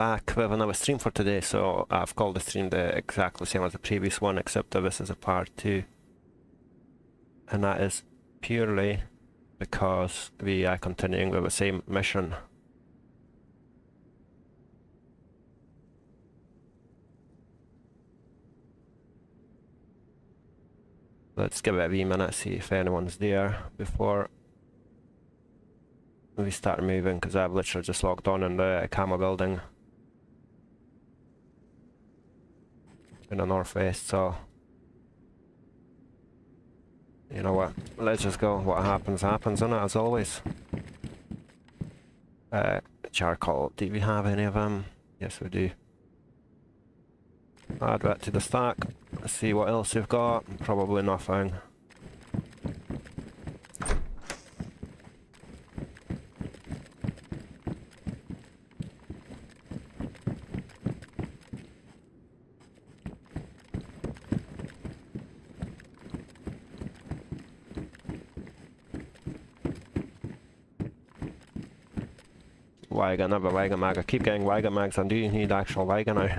Back with another stream for today, so I've called the stream the exactly same as the previous one, except that this is a part 2. And that is purely because we are continuing with the same mission. Let's give it a wee minute, see if anyone's there before we start moving, because I've literally just logged on in the Kama building in the northwest, so you know what, let's just go. What happens happens, innit, as always. Charcoal, do we have any of them? Yes we do. Add that to the stack. Let's see what else we've got. Probably nothing. Wagon, another wagon mag. I keep getting wagon mags. I do need actual wagon now.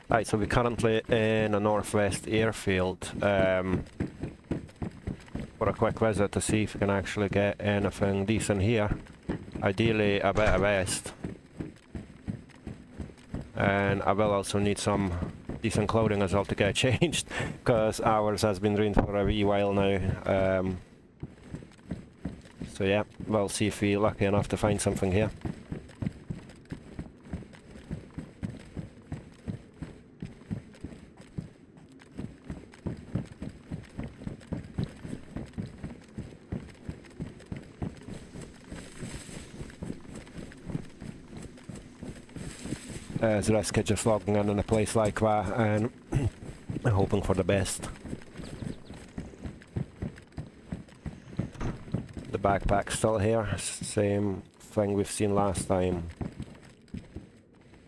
Right, so we're currently in a northwest airfield for a quick visit to see if we can actually get anything decent here. Ideally a bit of rest. And I will also need some decent clothing as well to get changed, because ours has been ruined for a wee while now. So yeah, we'll see if we're lucky enough to find something here. There's the rest kid just logging in a place like that and hoping for the best. The backpack's still here, same thing we've seen last time.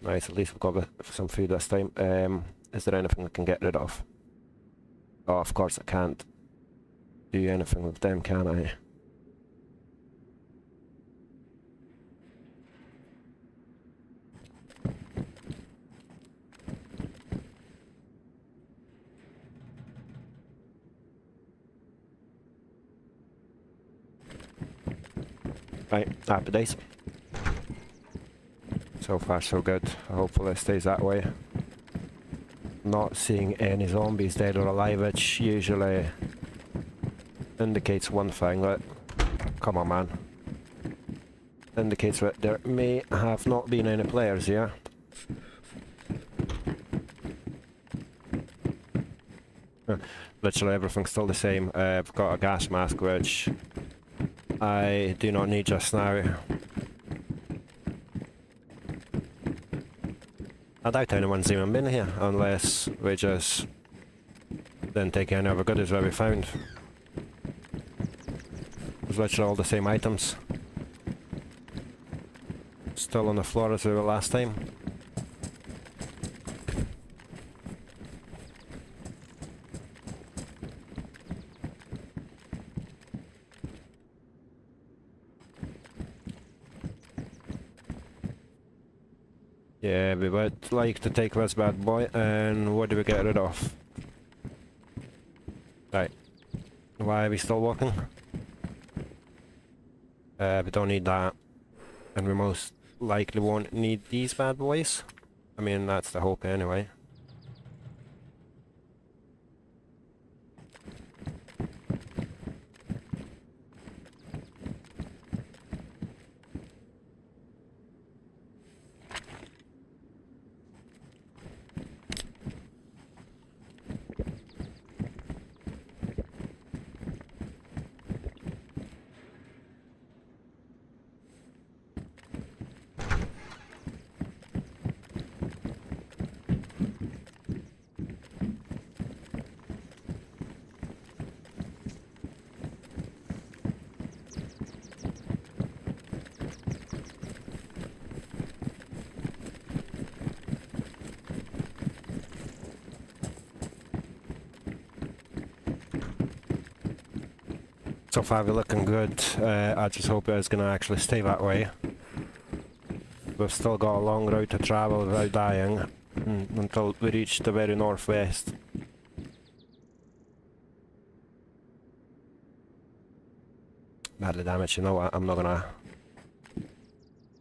Nice, at least we've got some food this time. Is there anything I can get rid of? Oh, of course I can't do anything with them, can I? Right, happy days. So far so good. Hopefully it stays that way. Not seeing any zombies dead or alive, which usually indicates one thing, that, come on man, indicates that there may have not been any players here. Literally everything's still the same. I've got a gas mask which I do not need just now. I doubt anyone's even been here, unless we just didn't take any of the goodies that we found. It's literally all the same items. Still on the floor as we were last time. Yeah, we would like to take this bad boy, and what do we get rid of? Right. Why are we still walking? We don't need that. And we most likely won't need these bad boys. I mean, that's the hope anyway. So far we're looking good. I just hope it's gonna actually stay that way. We've still got a long route to travel without dying until we reach the very northwest. Badly damaged, you know what, I'm not gonna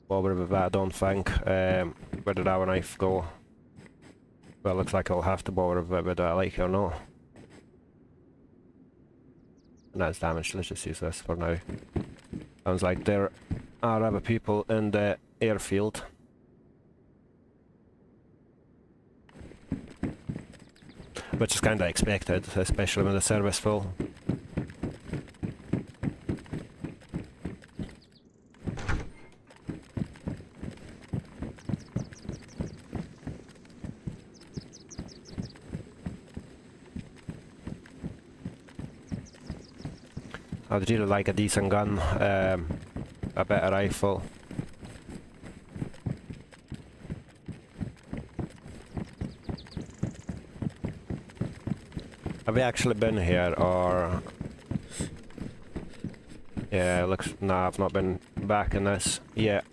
bother with that, I don't think. Where did our knife go? Well, it looks like I'll have to bother with it whether I like it or not. And that's damaged, let's just use this for now. Sounds like there are other people in the airfield. Which is kinda expected, especially when the server's full. I'd really like a decent gun, a better rifle. Have we actually been here, or... Yeah, it looks... Nah, I've not been back in this yet.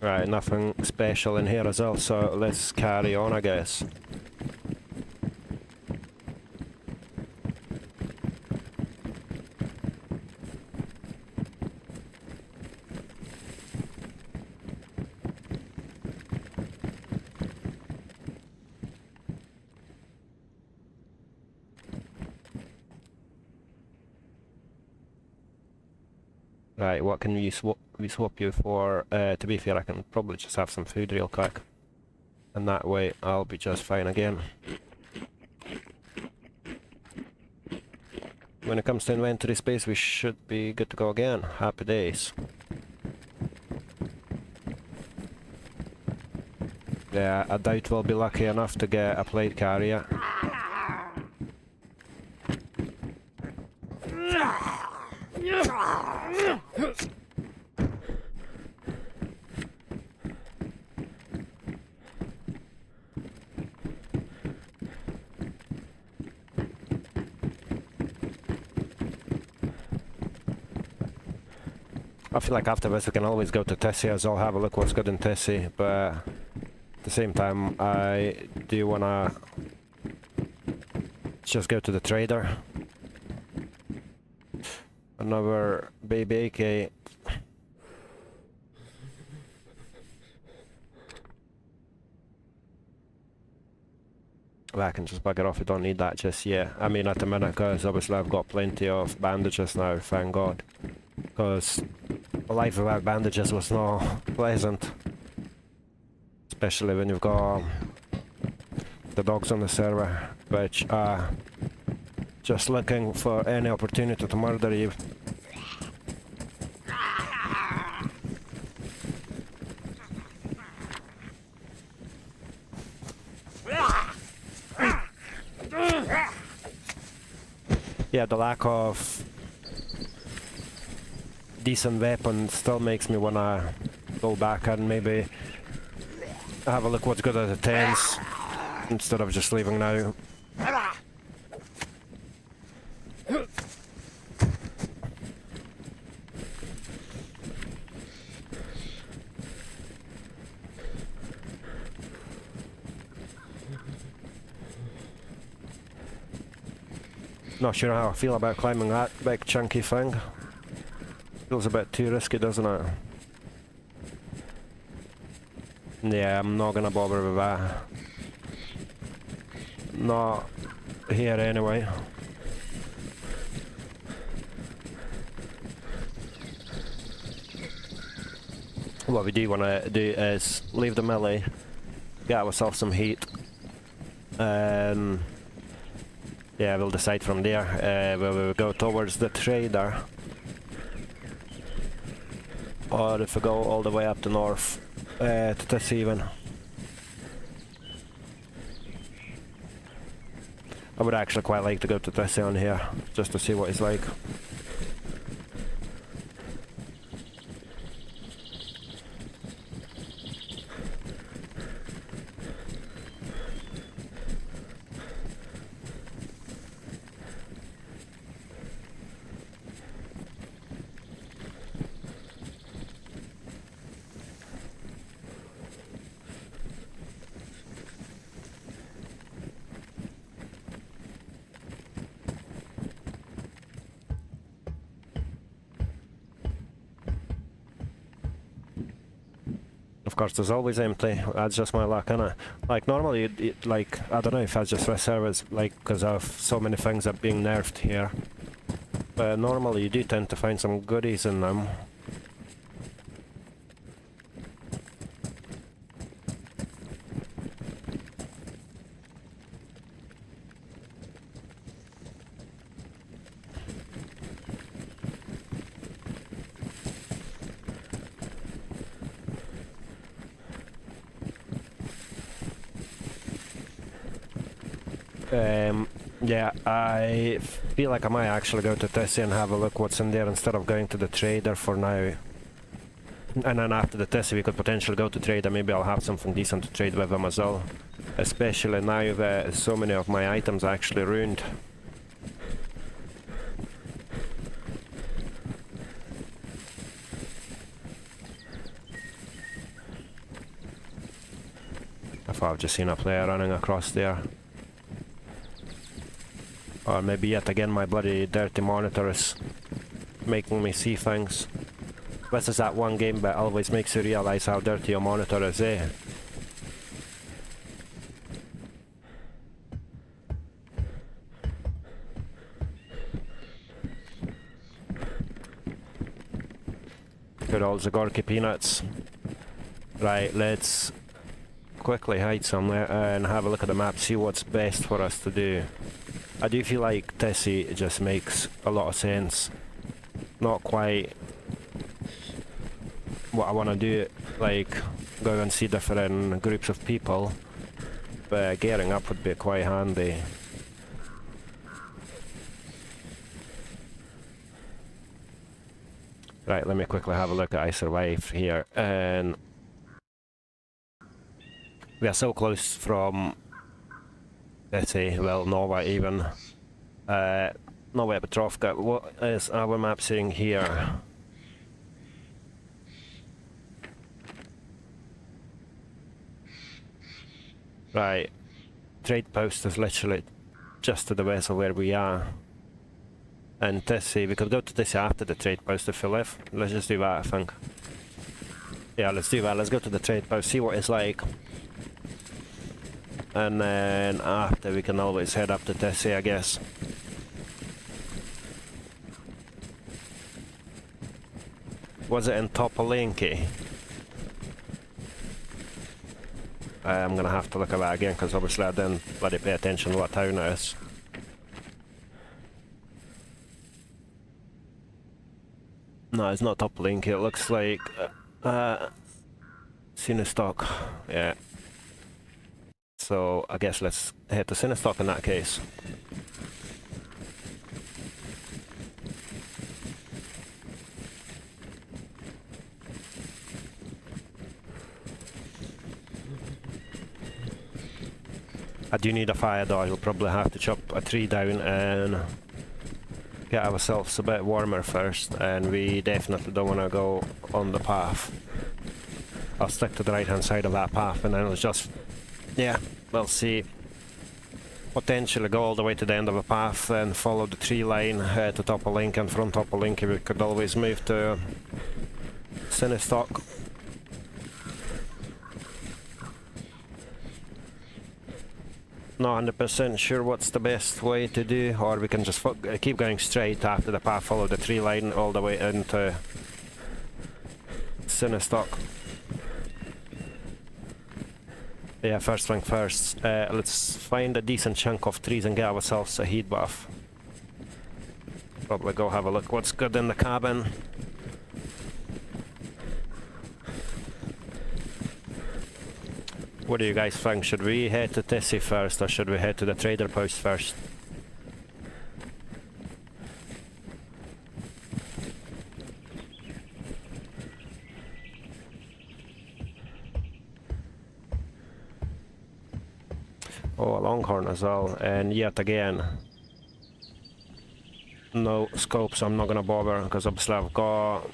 Right, nothing special in here as well, so let's carry on, I guess. Right, what can we swap you for? To be fair, I can probably just have some food real quick. And that way, I'll be just fine again. When it comes to inventory space, we should be good to go again. Happy days. Yeah, I doubt we'll be lucky enough to get a plate carrier. I feel like after this we can always go to Tessie, as I'll have a look what's good in Tessie, but at the same time I do wanna just go to the trader. Another baby AK. Well, I can just bugger off, you don't need that just yet. I mean at the minute, because obviously I've got plenty of bandages now, thank God. Because life without bandages was not pleasant. Especially when you've got the dogs on the server, which are just looking for any opportunity to murder you. Yeah, the lack of decent weapons still makes me wanna go back and maybe have a look what's good at the 10s instead of just leaving now. Not sure how I feel about climbing that big chunky thing. Feels a bit too risky, doesn't it? Yeah, I'm not gonna bother with that. Not here anyway. What we do want to do is leave the melee, get ourselves some heat, and yeah, we'll decide from there whether we'll go towards the trader or if we go all the way up the north to this even. I would actually quite like to go to this on here just to see what it's like. Of course, there's always empty. That's just my luck, innit? Like, normally, like, I don't know if that's just this server's, like, because of so many things that are being nerfed here. But normally, you do tend to find some goodies in them. Yeah, I feel like I might actually go to Tessie and have a look what's in there instead of going to the trader for now. And then after the Tessie we could potentially go to trader, maybe I'll have something decent to trade with them as well. Especially now that so many of my items are actually ruined. I thought I've just seen a player running across there. Or maybe yet again my bloody dirty monitor is making me see things. This is that one game that always makes you realise how dirty your monitor is, eh? Good old Zagorki peanuts. Right, let's quickly hide somewhere and have a look at the map, see what's best for us to do. I do feel like Tessie just makes a lot of sense. Not quite what I want to do, like go and see different groups of people, but gearing up would be quite handy. Right, let me quickly have a look at I Survived here, and we are so close from Tessie, well, Nova even. Nova Petrovka. What is our map saying here? Right, trade post is literally just to the west of where we are. And Tessie, we could go to Tessie after the trade post if we live. Let's just do that, I think. Yeah, let's do that. Let's go to the trade post, see what it's like. And then after we can always head up to Tessie, I guess. Was it in Topolinki? I'm gonna have to look at that again because obviously I didn't bloody pay attention to what town it is. No, it's not Topolinki. It looks like Sinestock. Yeah. So I guess let's head to Sinestock in that case. I do need a fire dodge. We'll probably have to chop a tree down and get ourselves a bit warmer first, and we definitely don't want to go on the path. I'll stick to the right hand side of that path and then it'll just, yeah, we'll see. Potentially go all the way to the end of the path and follow the tree line to Topolinki, and from Topolinki we could always move to Sinestock. Not 100% sure what's the best way to do, or we can just keep going straight after the path, follow the tree line all the way into Sinestock. Yeah, first thing first, let's find a decent chunk of trees and get ourselves a heat bath. Probably go have a look what's good in the cabin. What do you guys think? Should we head to Tessie first or should we head to the trader post first? Oh, a longhorn as well, and yet again no scope, so I'm not gonna bother because obviously I've got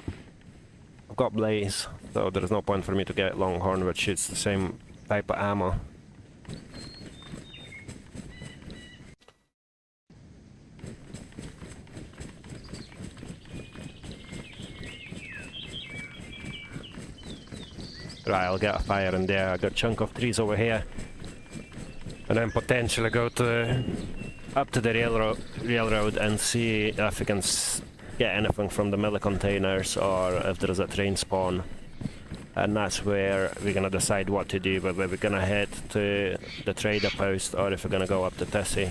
blaze, so there is no point for me to get longhorn which shoots the same type of ammo. Right, I'll get a fire in there. I got a chunk of trees over here. And then potentially go to up to the railroad and see if we can get anything from the mill containers or if there's a train spawn. And that's where we're gonna decide what to do, whether we're gonna head to the trader post or if we're gonna go up to Tessie.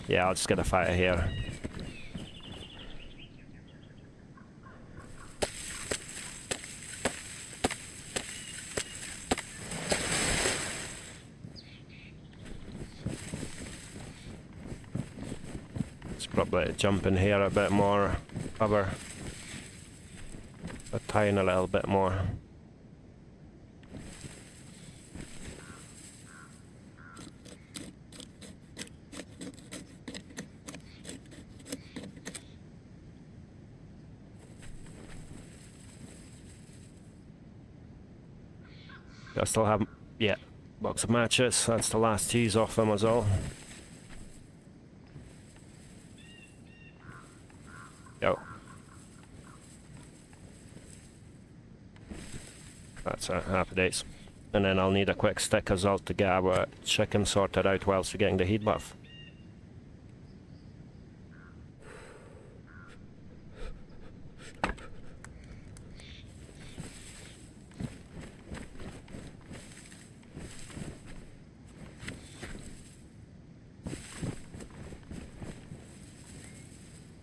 Yeah, I'll just get a fire here. Probably jump in here a bit more, cover a tiny little bit more. I still have, yeah, box of matches. That's the last cheese off them as well. Yo. That's happy days. And then I'll need a quick stick as well to get our chicken sorted out whilst we're getting the heat buff.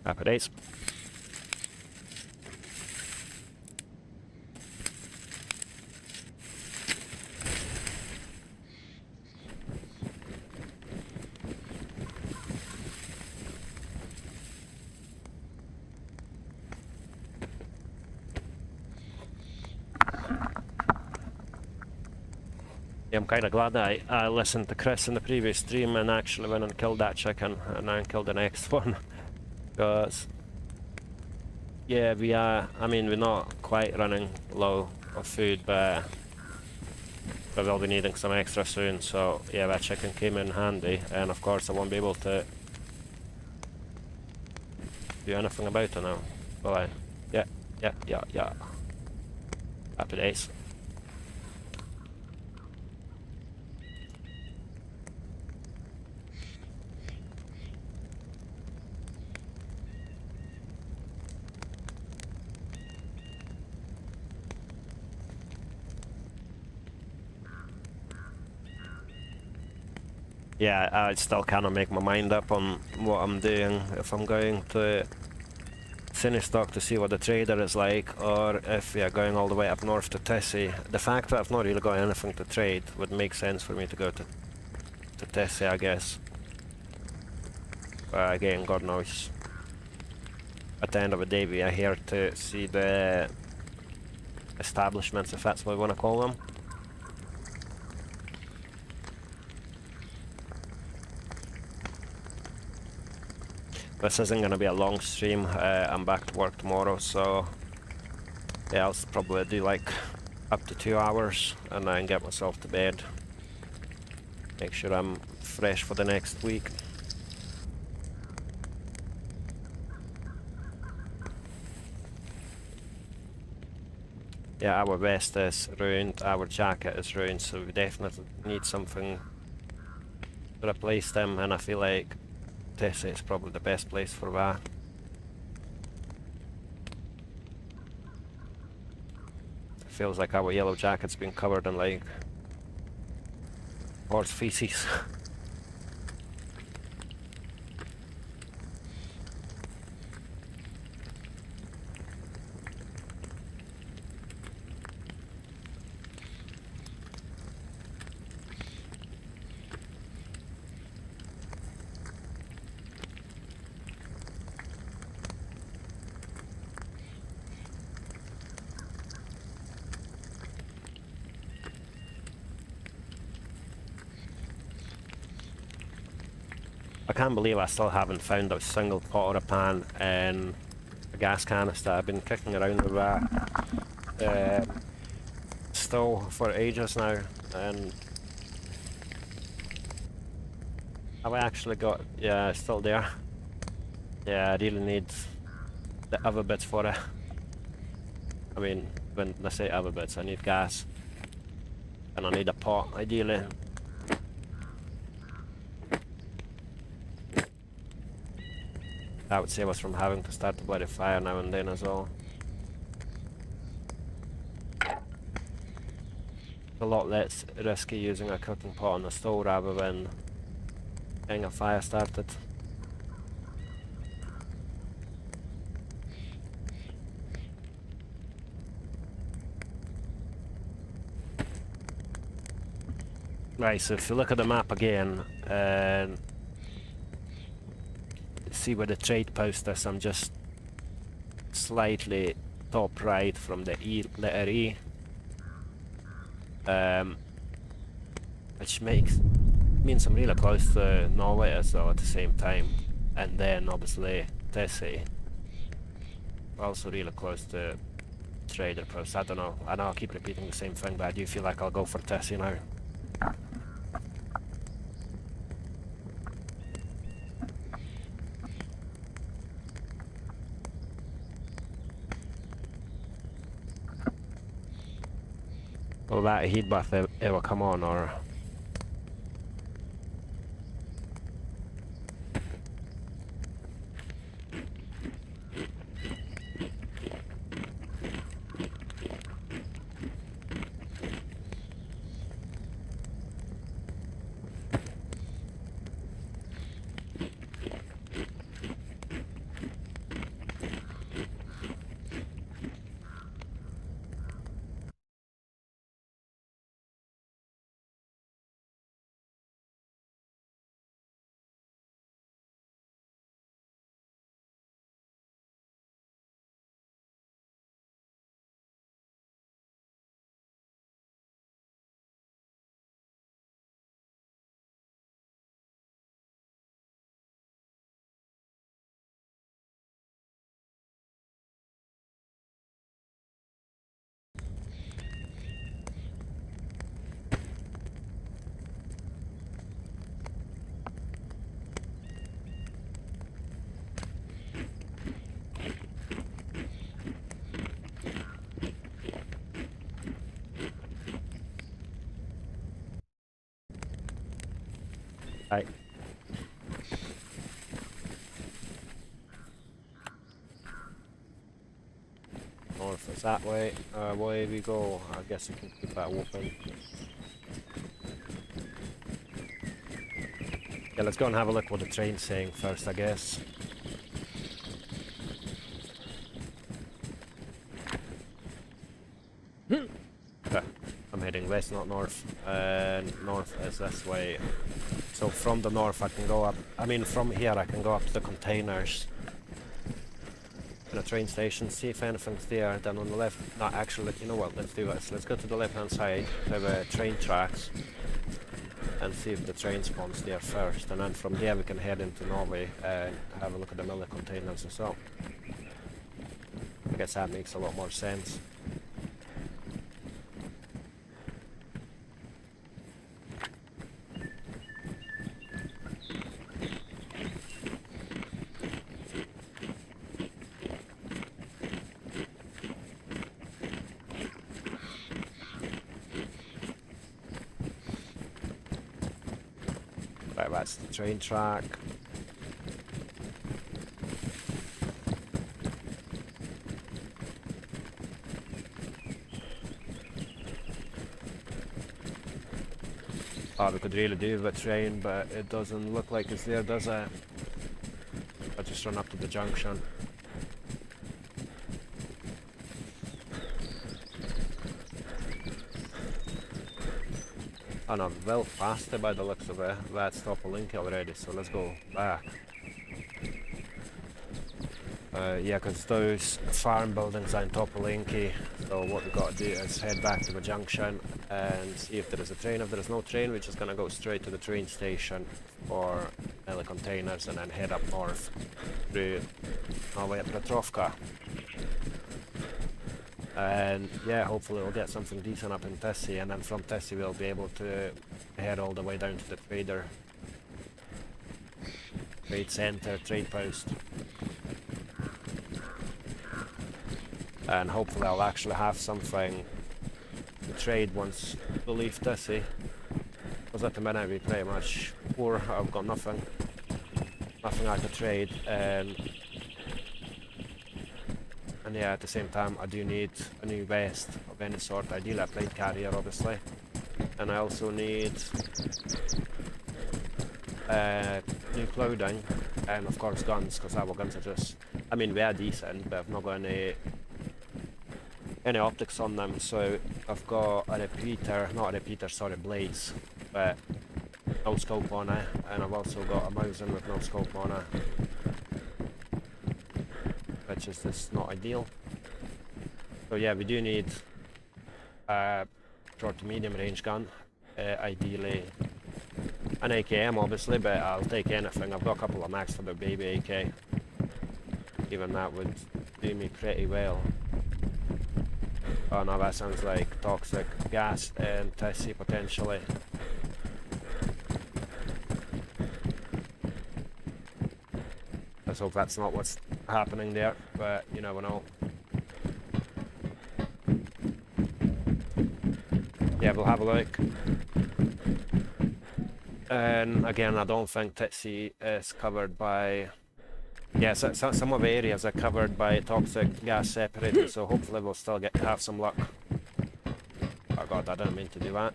Happy days. Yeah, I'm kind of glad that I listened to Chris in the previous stream and actually went and killed that chicken and then killed the next one. Because, yeah, we are, I mean, we're not quite running low of food, but we will be needing some extra soon. So, yeah, that chicken came in handy, and of course I won't be able to do anything about it now. Will I? Yeah. Happy days. Yeah, I still cannot make my mind up on what I'm doing, if I'm going to Sinistock to see what the trader is like, or if we are going all the way up north to Tessie. The fact that I've not really got anything to trade would make sense for me to go to Tessie, I guess. But again, God knows. At the end of the day, we are here to see the establishments, if that's what we want to call them. This isn't going to be a long stream. I'm back to work tomorrow, so yeah, I'll probably do like up to 2 hours and then get myself to bed. Make sure I'm fresh for the next week. Yeah, our vest is ruined, our jacket is ruined, so we definitely need something to replace them, and I feel like Tessie is probably the best place for that. It feels like our yellow jacket's been covered in like horse feces. I can't believe I still haven't found a single pot or a pan and a gas canister. I've been kicking around with that still for ages now, and have I actually got, yeah, it's still there. Yeah, I really need the other bits for it. I mean, when I say other bits, I need gas. And I need a pot, ideally. That would save us from having to start the bloody fire now and then as well. It's a lot less risky using a cooking pot on the stove rather than getting a fire started. Right, so if you look at the map again and see where the trade post is, I'm just slightly top right from the letter E, which means I'm really close to Norway as well at the same time, and then obviously Tessie, also really close to trader post. I don't know, I know I keep repeating the same thing, but I do feel like I'll go for Tessie now. Will that heat bath ever come on, or...? Right. North is that way. Away we go. I guess we can keep that open. Yeah, let's go and have a look what the train's saying first, I guess. Okay. I'm heading west, not north. North is this way. So from the north I can go up, I mean from here I can go up to the containers in the train station, see if anything's there. Then on the left, no actually, you know what, let's do this. Let's go to the left hand side to the train tracks and see if the train spawns there first, and then from there we can head into Norway and have a look at the millet containers as well. I guess that makes a lot more sense. Right, that's the train track. Oh, we could really do with a train, but it doesn't look like it's there, does it? I'll just run up to the junction. Oh no, I'm well past it by the looks of it. That's Topolinki already, so let's go back. Yeah, because those farm buildings are in Topolinki, so what we got to do is head back to the junction and see if there is a train. If there is no train, we're just going to go straight to the train station for millet containers and then head up north through our way up Petrovka. And yeah, hopefully we'll get something decent up in Tessie, and then from Tessie we'll be able to head all the way down to the trade center, trade post. and hopefully I'll actually have something to trade once we leave Tissy. Because at the minute we pretty much poor. I've got nothing I could trade, and yeah, at the same time I do need a new vest of any sort, ideally a plate carrier obviously, and I also need new clothing, and of course guns, because our guns are just, I mean, they are decent, but I've not got any optics on them. So I've got a repeater, not a repeater, sorry, blades, but no scope on it, and I've also got a Immersion with no scope on it, which is just not ideal. So yeah, we do need a short to medium range gun, ideally an AKM obviously, but I'll take anything. I've got a couple of max for the baby AK. Even that would do me pretty well. Oh no, that sounds like toxic gas and Tessie potentially. Let's hope that's not what's happening there, but you never know. Yeah, we'll have a look. And again, I don't think Titsy is covered by... Yeah, some of the areas are covered by toxic gas separated, so hopefully we'll still have some luck. Oh god, I didn't mean to do that.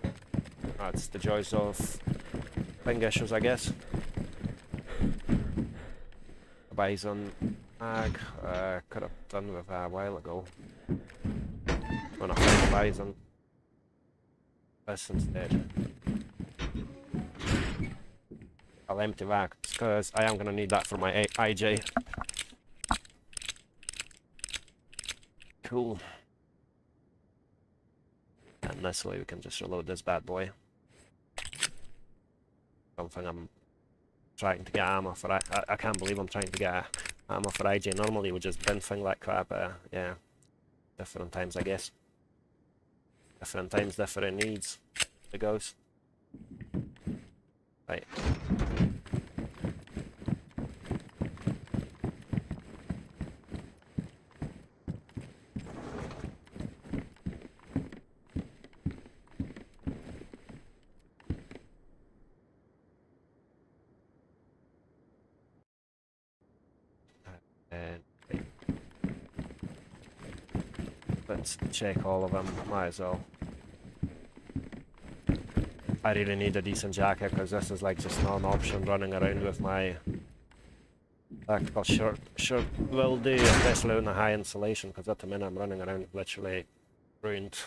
That's the joys of thing issues, I guess. A bison mag, could have done with that a while ago. When I found the bison. This instead. I'll empty that, because I am going to need that for my IJ. Cool. And this way we can just reload this bad boy. Something I'm trying to get ammo for. I can't believe I'm trying to get ammo for IJ. Normally we just bin thing like crap, yeah. Different times, I guess. Different times, different needs. It goes. Right. Let's check all of them, might as well. I really need a decent jacket, because this is like just not an option running around with my tactical shirt. Shirt will do, especially in a high insulation, because at the minute I'm running around literally ruined.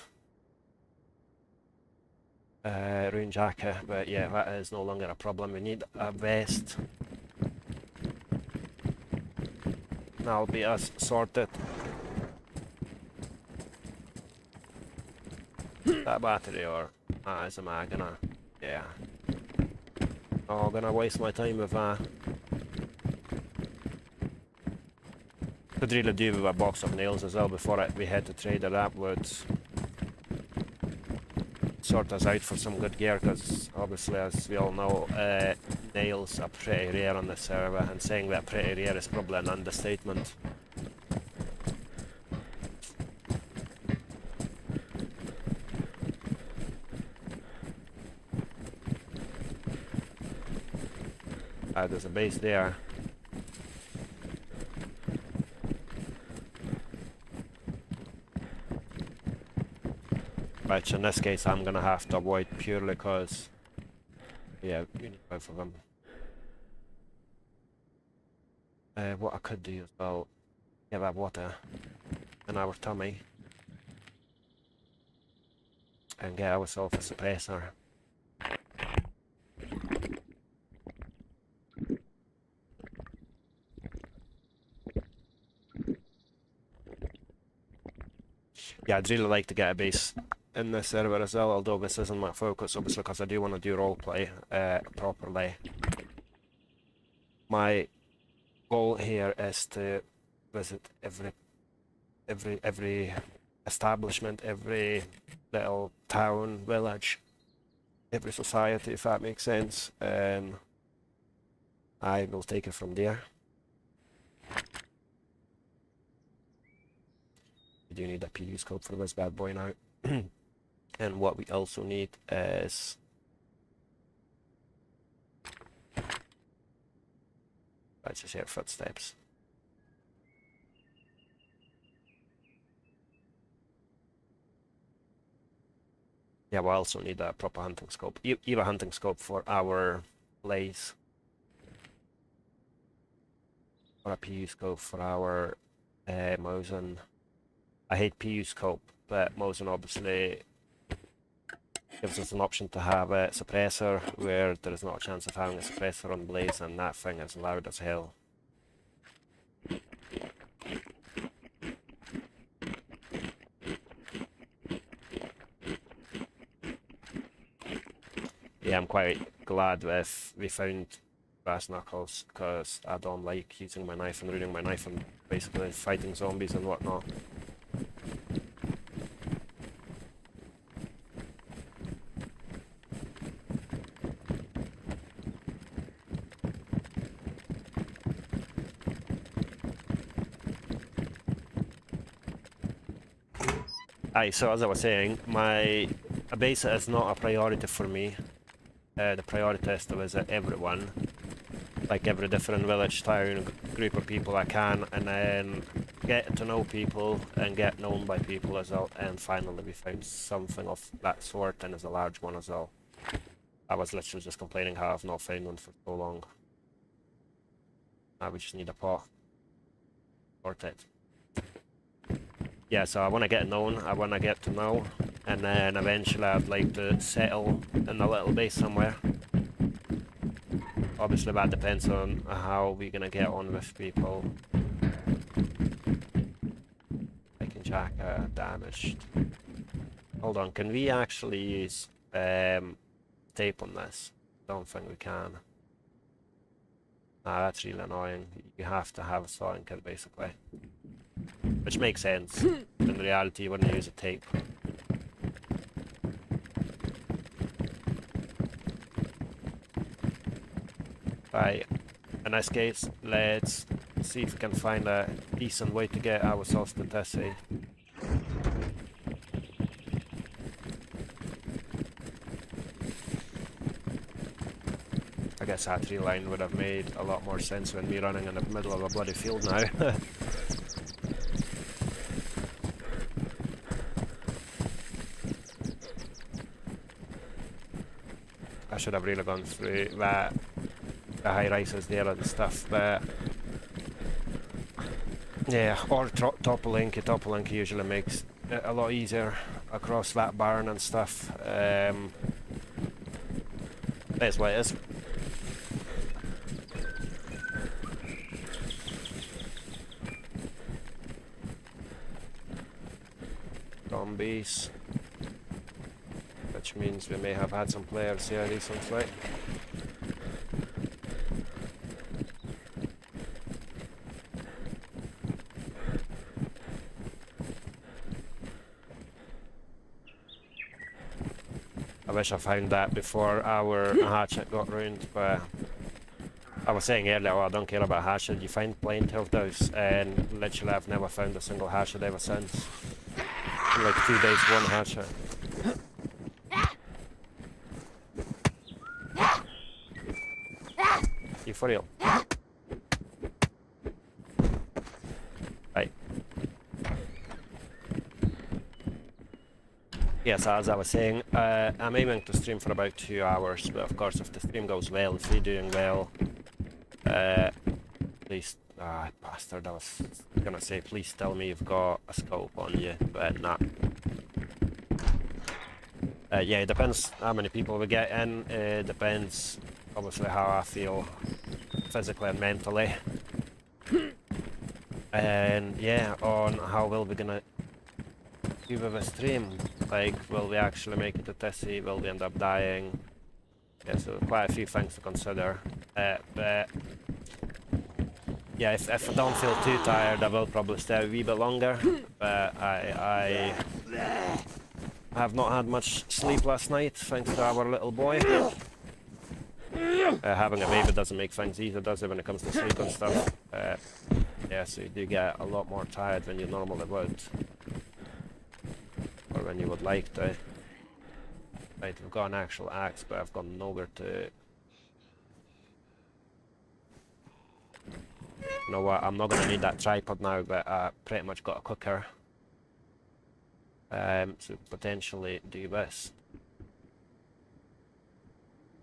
Ruined jacket, but yeah, that is no longer a problem. We need a vest. That'll be us sorted. That battery or is am I gonna, yeah. Oh, gonna waste my time with that. Could really do with a box of nails as well before we head to trader. That would sort us out for some good gear, because obviously, as we all know, nails are pretty rare on the server, and saying that pretty rare is probably an understatement. There's a base there. Which in this case I'm gonna have to avoid purely because, yeah, you need both of them. What I could do as well, get that water in our tummy and get ourselves a suppressor. Yeah, I'd really like to get a base in this server as well, although this isn't my focus, obviously, because I do want to do roleplay properly. My goal here is to visit every establishment, every little town, village, every society, if that makes sense, and I will take it from there. We do need a PU scope for this bad boy now. And what we also need is let's just hear footsteps. Yeah, we also need a proper hunting scope. Either hunting scope for our blaze, or a PU scope for our Mosin. I hate PU scope, but Mosin obviously gives us an option to have a suppressor where there is not a chance of having a suppressor on blaze, and that thing is loud as hell. Yeah, I'm quite glad if we found brass knuckles, because I don't like using my knife and ruining my knife and basically fighting zombies and whatnot. Aye, so as I was saying, my base is not a priority for me. The priority is to visit everyone, like every different village, town, group of people I can, and then get to know people and get known by people as well. And finally we found something of that sort, and it's a large one as well. I was literally just complaining how I've not found one for so long. Now we just need a pot. Sort it. Yeah, so I want to get known, I want to get to know, and then eventually I'd like to settle in a little base somewhere. Obviously that depends on how we're going to get on with people. I can jack damaged. Hold on, can we actually use tape on this? Don't think we can. Nah, that's really annoying. You have to have a sawing kit basically. Which makes sense. In reality, you wouldn't use a tape. Right. In this case, let's see if we can find a decent way to get ourselves to Tessie. I guess that tree line would have made a lot more sense when me running in the middle of a bloody field now. I should have really gone through that, the high rises there and stuff, but yeah, or toppling. Toppling usually makes it a lot easier across that barn and stuff. That's what it is. Zombies. Which means we may have had some players here recently. I wish I found that before our hatchet got ruined, but I was saying earlier, oh, I don't care about hatchet, you find plenty of those, and literally I've never found a single hatchet ever since. In like 2 days, one hatchet. You for real? Right. Yes, as I was saying, I'm aiming to stream for about 2 hours, but of course if the stream goes well, if you're doing well, please, bastard, I was gonna say please tell me you've got a scope on you, but nah. Yeah, it depends how many people we get in, it depends obviously how I feel physically and mentally, and yeah, on how well we're gonna do with a stream. Like, will we actually make it to Tessie, will we end up dying? Yeah, so quite a few things to consider, but yeah, if I don't feel too tired I will probably stay a wee bit longer, but I have not had much sleep last night thanks to our little boy. Having a baby doesn't make things easier, does it, when it comes to sleep and stuff. Yeah, so you do get a lot more tired than you normally would. when you would like to. Right, we've got an actual axe, but I've got nowhere to... You know what, I'm not going to need that tripod now, but I pretty much got a cooker. So potentially do this.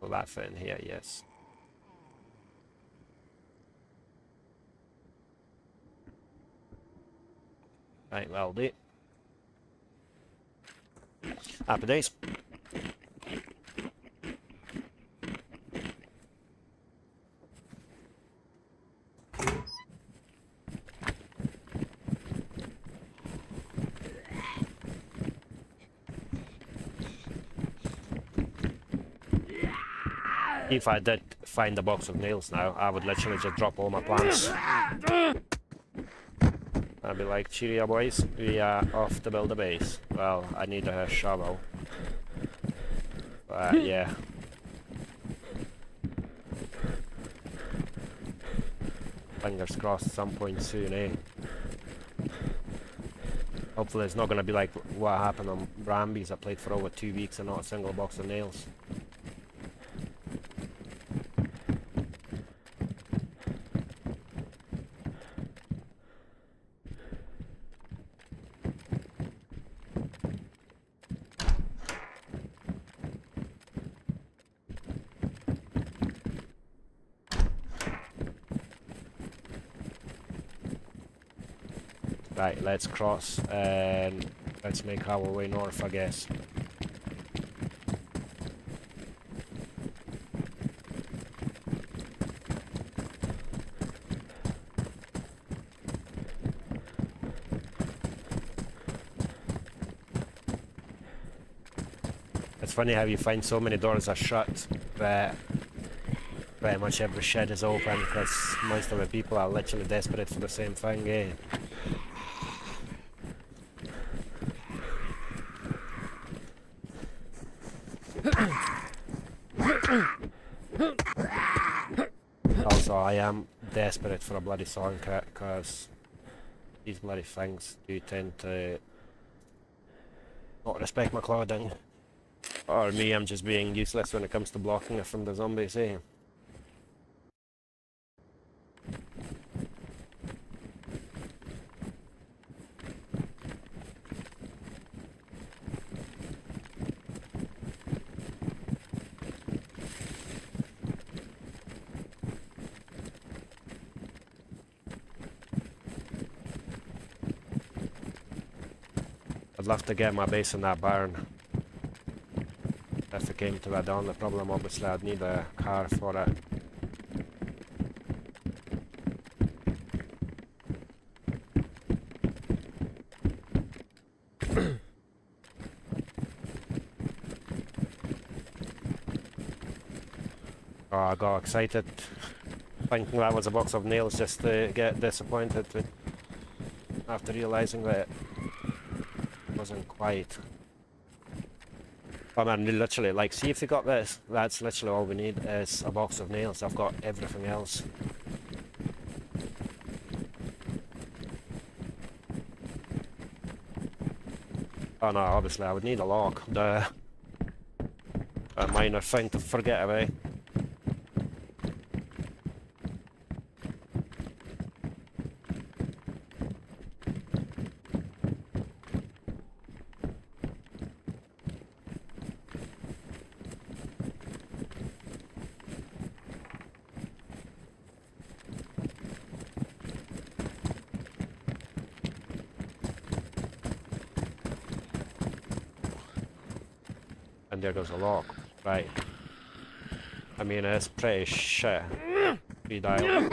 Will that fit in here? Yes. Right, well do. Happy days. If I did find a box of nails now, I would literally just drop all my plants. I'd be like, cheerio boys, we are off to build a base. Well, I need a shovel. But yeah. Fingers crossed at some point soon, eh? Hopefully it's not going to be like what happened on Brambies. I played for over 2 weeks and not a single box of nails. Right, let's cross and let's make our way north, I guess. It's funny how you find so many doors are shut, but pretty much every shed is open because most of the people are literally desperate for the same thing, eh? Also, I am desperate for a bloody song kit because these bloody things do tend to not respect my clothing. Or me, I'm just being useless when it comes to blocking it from the zombies, eh? I'd love to get my base in that barn. If it came to that. The only problem, obviously, I'd need a car for it. Oh, I got excited thinking that was a box of nails just to get disappointed after realising that it wasn't quite. I mean, literally, like, see if you got this, that's literally all we need is a box of nails. I've got everything else. Oh no, obviously I would need a lock. A minor thing to forget about. And there goes a lock. Right. I mean, it's pretty shit. Dial.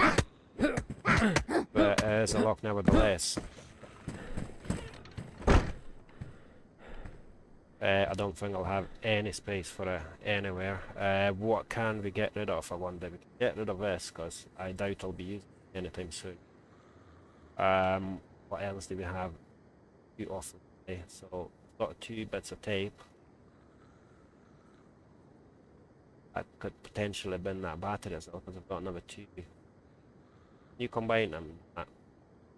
But it is a lock nevertheless. I don't think I'll have any space for it anywhere. What can we get rid of? I wonder. We can get rid of this because I doubt I'll be using it anytime soon. What else do we have? Too often. So I've got 2 bits of tape. I could potentially bin that battery as well because I've got another 2. You combine them.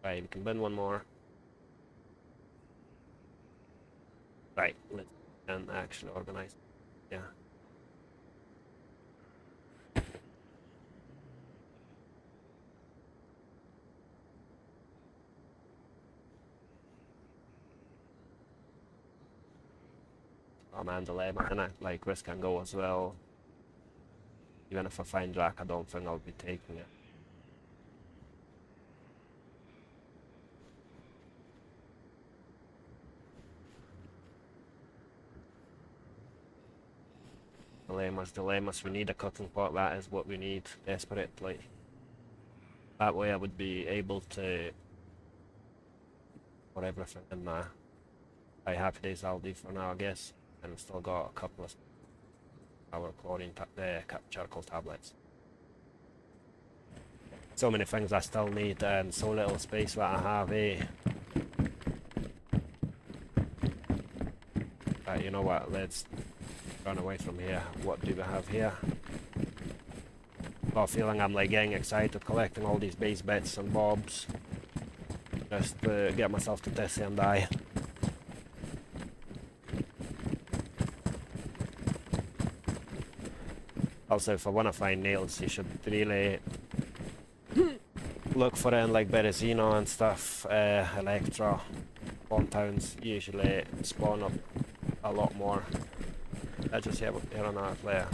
Right, we can bin one more. Right, let's actually organize. Yeah. Oh man, dilemma, and like risk and go as well. Even if I find Drac, I don't think I'll be taking it. Dilemmas, we need a cooking pot, that is what we need, desperately. That way I would be able to put everything in there. Happy days I'll do for now, I guess. And I've still got a couple of our chlorine charcoal tablets. So many things I still need and so little space that I have, eh? Right, you know what, let's run away from here. What do we have here? Got a feeling I'm like getting excited collecting all these base bits and bobs. Just to get myself to Tessie and die. Also, if I want to find nails, you should really look for it in like Berezino and stuff. Electra, spawn towns usually spawn up a lot more. I just here on our player.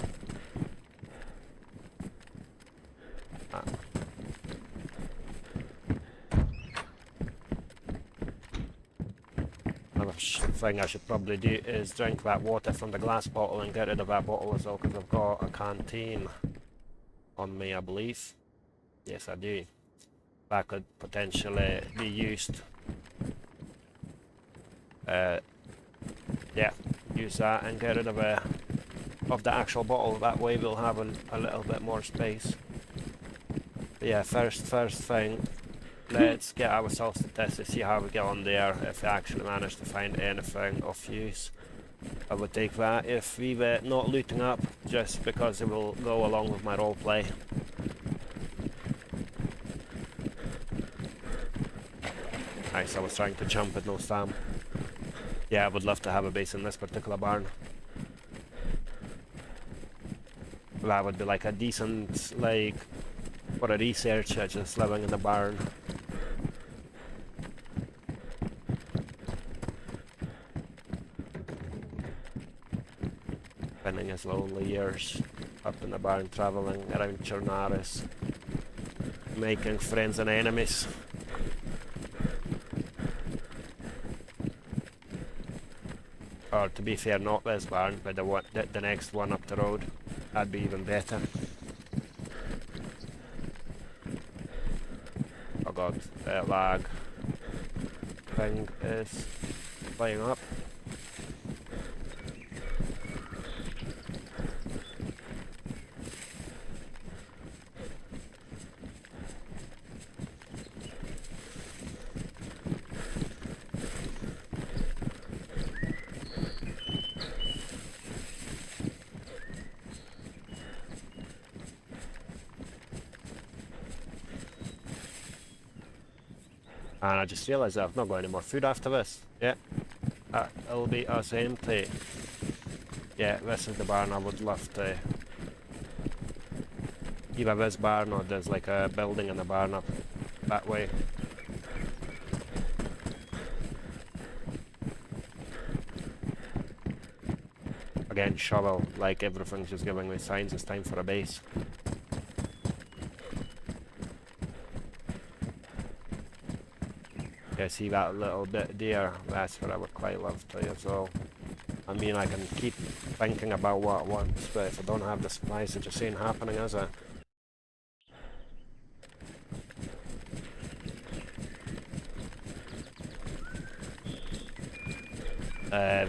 Another thing I should probably do is drink that water from the glass bottle and get rid of that bottle as well, because I've got a canteen on me, I believe. Yes, I do. That could potentially be used. Yeah, use that and get rid of the actual bottle. That way we'll have a little bit more space. But yeah, first thing, let's get ourselves to test to see how we get on there. If we actually manage to find anything of use, I would take that. If we were not looting up, just because it will go along with my roleplay. Nice, I was trying to jump with no stam. Yeah, I would love to have a base in this particular barn. That would be like a decent, like, for a researcher just living in the barn. Spending his lonely years up in the barn, traveling around Chernarus, making friends and enemies. Or to be fair, not this barn, but the next one up the road. That'd be even better. Oh god, that lag thing is flying up. And I just realised that I've not got any more food after this. Yeah, it'll be us empty. Yeah, this is the barn. I would love to either this barn or there's like a building in the barn up that way. Again, shovel, like everything's just giving me signs it's time for a base. Yeah, see that little bit there? That's what I would quite love to as well. I mean, I can keep thinking about what I want, but if I don't have the supplies, it just ain't happening, is it?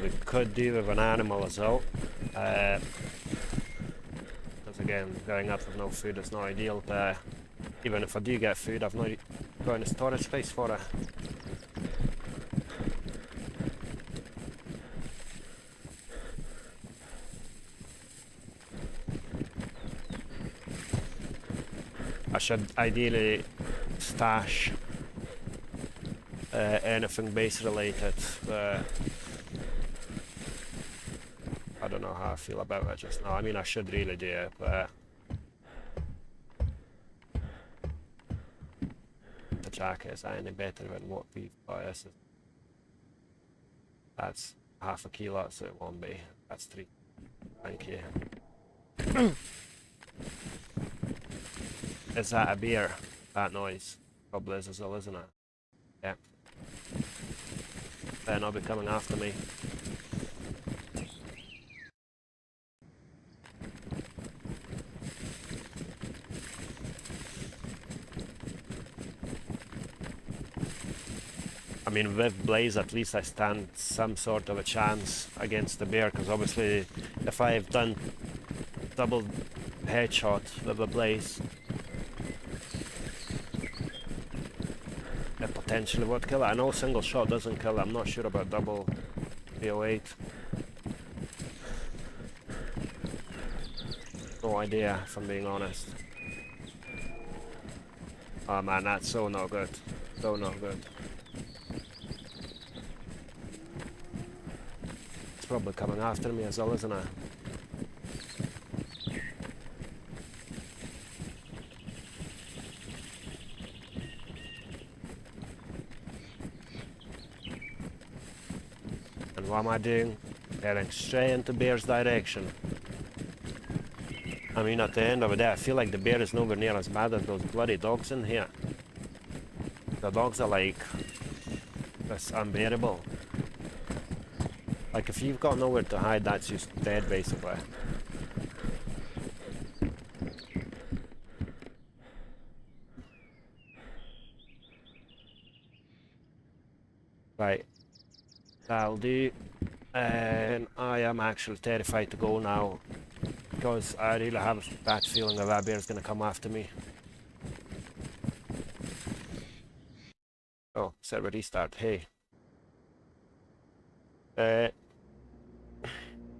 We could do with an animal as well. Because again, going up with no food is not ideal, but even if I do get food, I've not got any storage space for it. I should ideally stash anything base related. I don't know how I feel about it just now. I mean, I should really do it, but the jacket is any better than what we've got. That's half a kilo, so it won't be. That's 3. Thank you. Is that a beer? That noise? Probably is as well, isn't it? Yeah. Then I'll be coming after me. I mean, with Blaze, at least I stand some sort of a chance against the bear, because obviously, if I've done double headshot with the Blaze, it potentially would kill it. I know single shot doesn't kill it. I'm not sure about double PO8. No idea, if I'm being honest. Oh man, that's so not good. So not good. It's probably coming after me as well, isn't it? And what am I doing? Heading straight into bear's direction. I mean, at the end of the day, I feel like the bear is nowhere near as bad as those bloody dogs in here. The dogs are like, that's unbearable. Like, if you've got nowhere to hide, that's just dead, basically. Right. That'll do. And I am actually terrified to go now, because I really have a bad feeling that bear's gonna come after me. Oh, server restart, hey.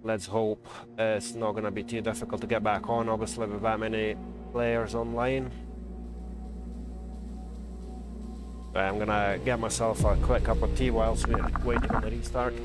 Let's hope it's not gonna be too difficult to get back on, obviously with that many players online. I'm gonna get myself a quick cup of tea whilst we're waiting on the restart.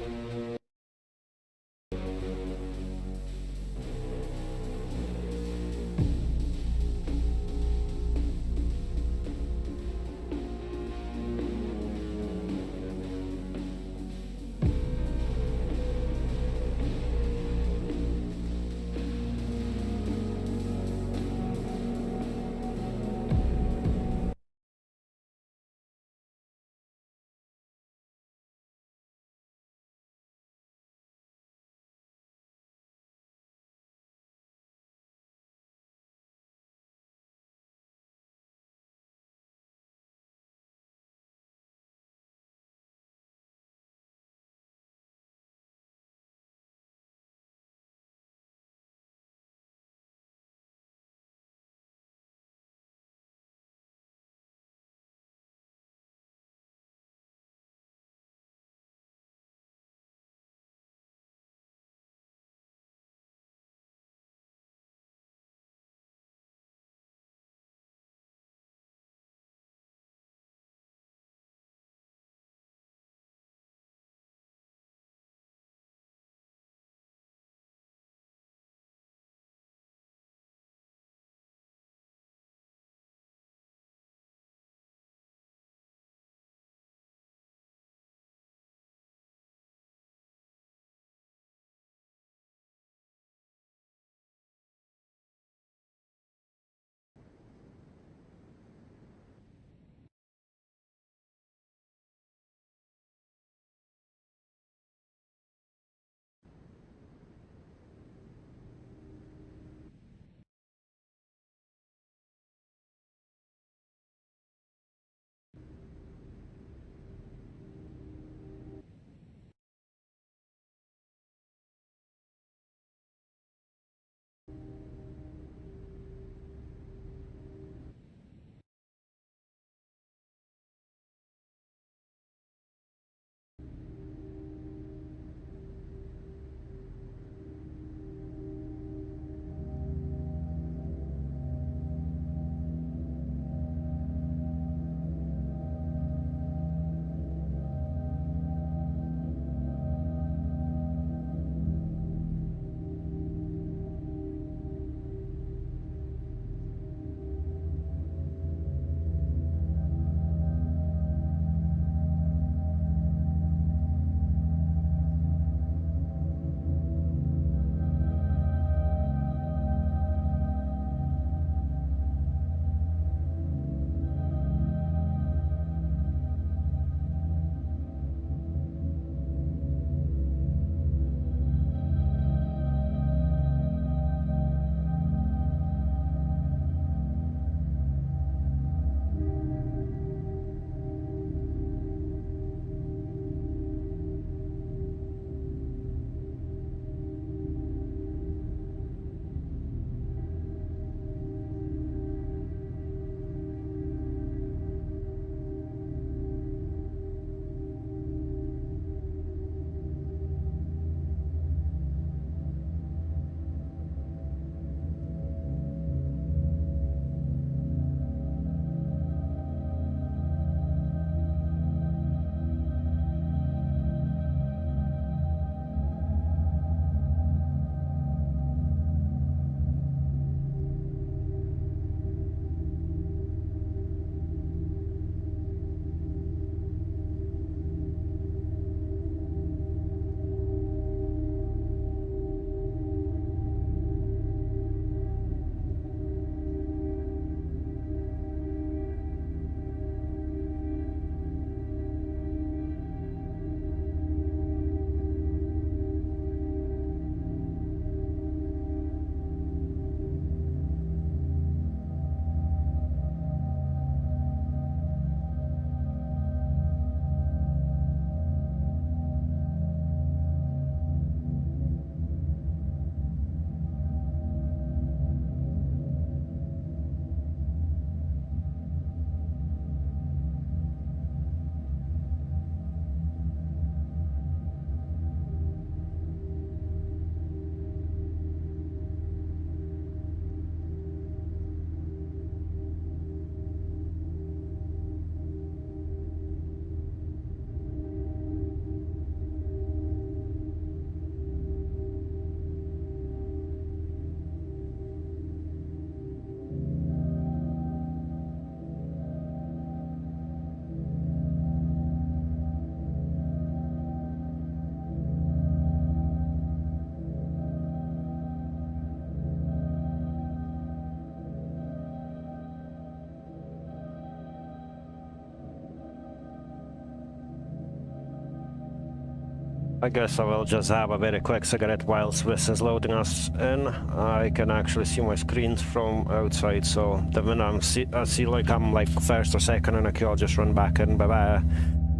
I guess I will just have a very quick cigarette whilst this is loading us in. I can actually see my screens from outside, so the minute I see like I'm like first or second in a queue, I'll just run back in, but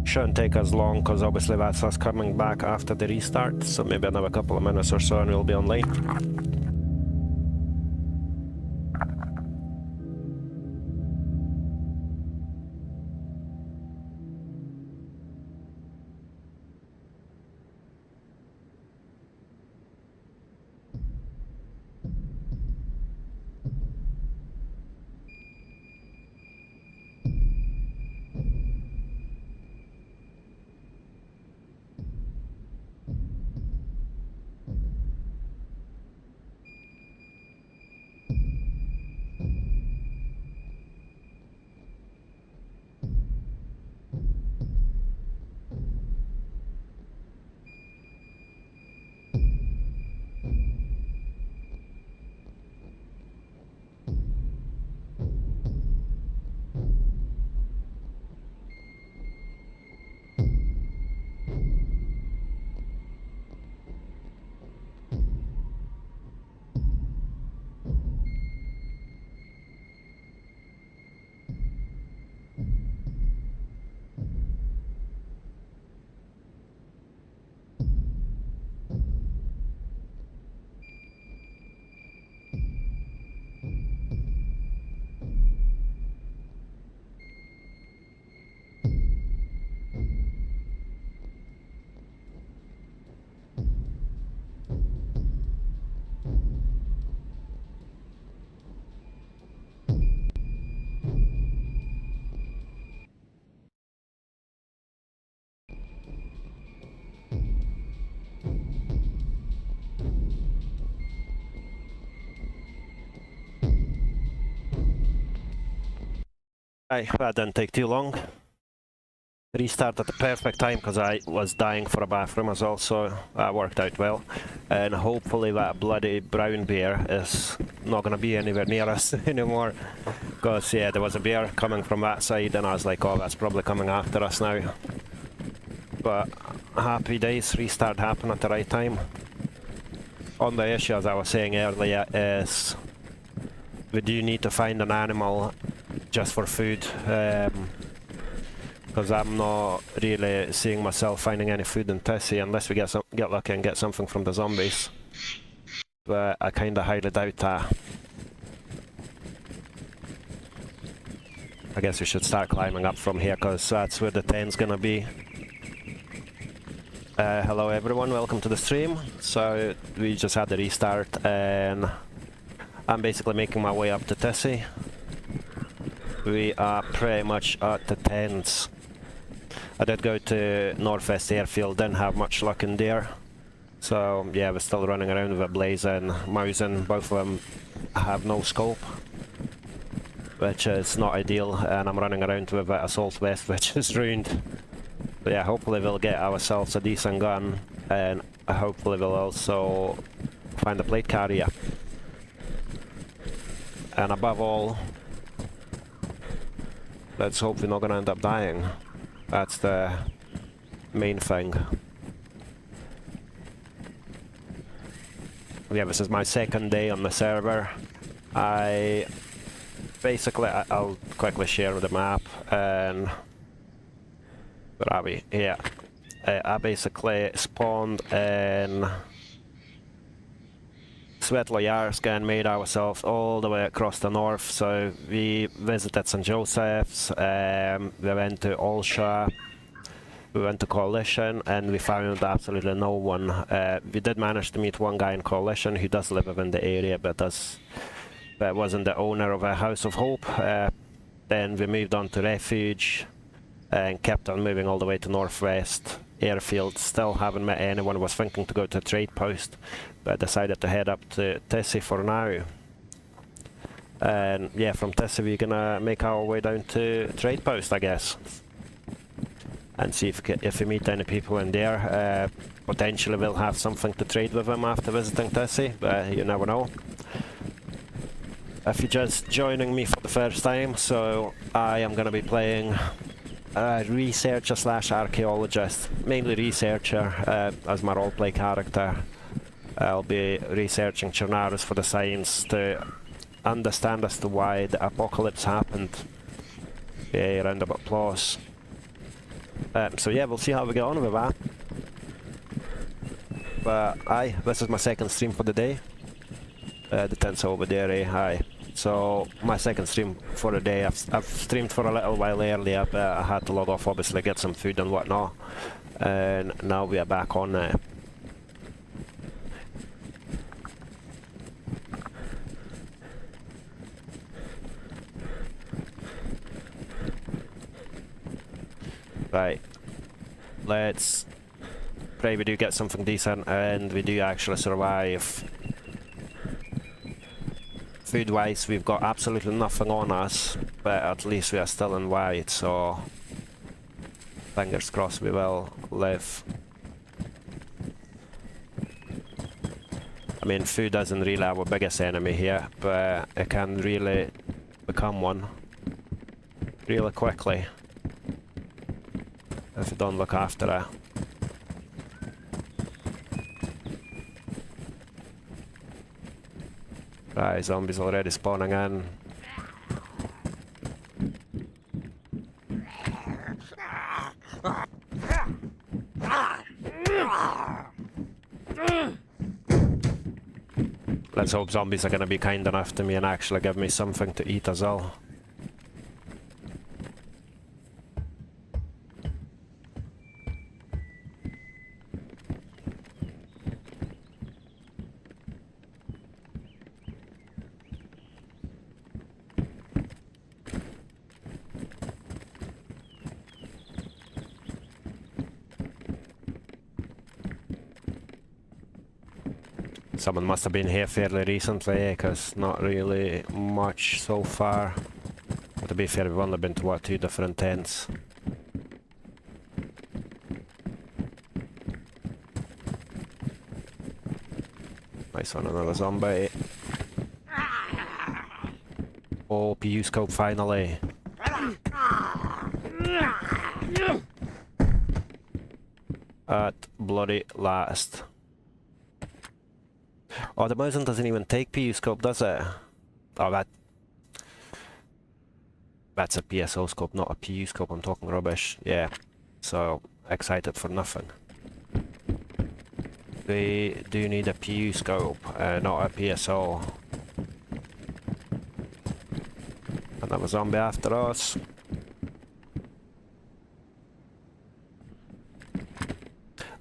shouldn't take as long because obviously that's us coming back after the restart, so maybe another couple of minutes or so and we'll be online. Aye, that didn't take too long. Restart at the perfect time because I was dying for a bathroom as well, so that worked out well. And hopefully that bloody brown bear is not going to be anywhere near us anymore. Because yeah, there was a bear coming from that side and I was like, oh, that's probably coming after us now. But happy days, restart happened at the right time. On the issue, as I was saying earlier, is we do need to find an animal just for food. Because I'm not really seeing myself finding any food in Tessie unless we get lucky and get something from the zombies. But I kinda highly doubt that. I guess we should start climbing up from here because that's where the tent's gonna be. Hello everyone, welcome to the stream. So we just had the restart and I'm basically making my way up to Tessie. We are pretty much at the tents. I did go to Northwest Airfield, didn't have much luck in there. So yeah, we're still running around with a blaze and Mousing. Both of them have no scope, which is not ideal, and I'm running around with an assault vest which is ruined. But yeah, hopefully we'll get ourselves a decent gun, and hopefully we'll also find a plate carrier. And above all, let's hope we're not gonna end up dying. That's the main thing. Yeah, this is my second day on the server. I'll quickly share the map, and where are we? Yeah. I basically spawned in Svetloyarsk and made ourselves all the way across the north. So we visited St. Joseph's, we went to Olsha, we went to Coalition, and we found absolutely no one. We did manage to meet one guy in Coalition who does live within the area, but wasn't the owner of a House of Hope. Then we moved on to Refuge and kept on moving all the way to Northwest Airfield. Still haven't met anyone. Was thinking to go to a trade post, but decided to head up to Tessie for now. And yeah, from Tessie we're gonna make our way down to trade post, I guess, and see if we meet any people in there. Potentially we'll have something to trade with them after visiting Tessie, but you never know. If you're just joining me for the first time, so I am gonna be playing researcher slash archaeologist, mainly researcher as my roleplay character. I'll be researching Chernarus for the science to understand as to why the apocalypse happened. Yeah, round about applause. So yeah, we'll see how we get on with that. But aye, this is my second stream for the day. The tent's over there, aye. So my second stream for the day. I've streamed for a little while earlier, but I had to log off, obviously, get some food and whatnot. And now we are back on there. Right, let's pray we do get something decent and we do actually survive. Food wise, we've got absolutely nothing on us, but at least we are still in white, so fingers crossed we will live. I mean, food isn't really our biggest enemy here, but it can really become one really quickly if you don't look after it. Right, zombies already spawning in. Let's hope zombies are gonna be kind enough to me and actually give me something to eat as well. Someone must have been here fairly recently, because not really much so far. But to be fair, we've only been to what, 2 different tents. Nice one, another zombie. Oh, PU scope finally. At bloody last. Oh, the Immersion doesn't even take PU scope, does it? Oh, that's a PSO scope, not a PU scope. I'm talking rubbish. Yeah. So excited for nothing. We do need a PU scope, not a PSO. Another zombie after us.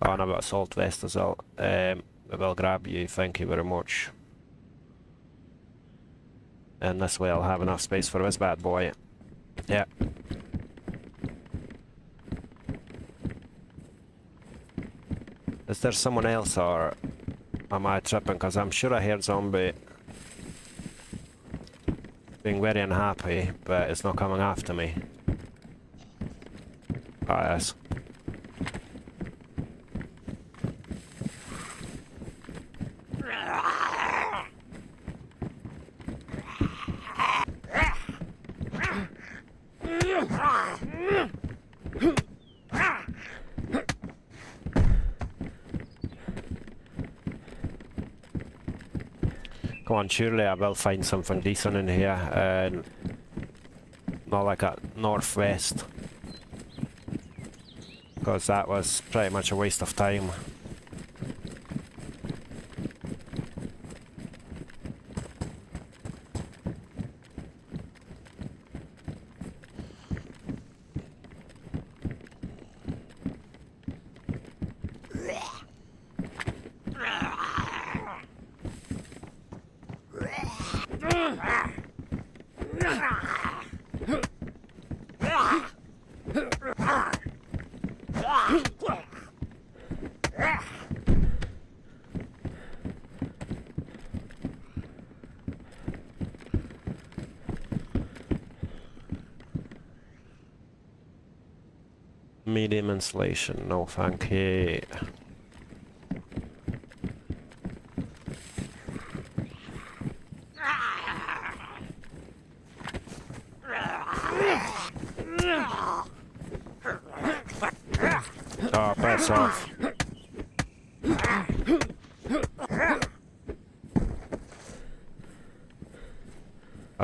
Oh, and I've got assault vest as well. I will grab you, thank you very much. And this way I'll have enough space for this bad boy. Yeah. Is there someone else or am I tripping? Because I'm sure I heard zombie being very unhappy, but it's not coming after me. Ah, yes. Come on, surely I will find something decent in here, and not like a northwest, because that was pretty much a waste of time. Medium insulation, no thank you.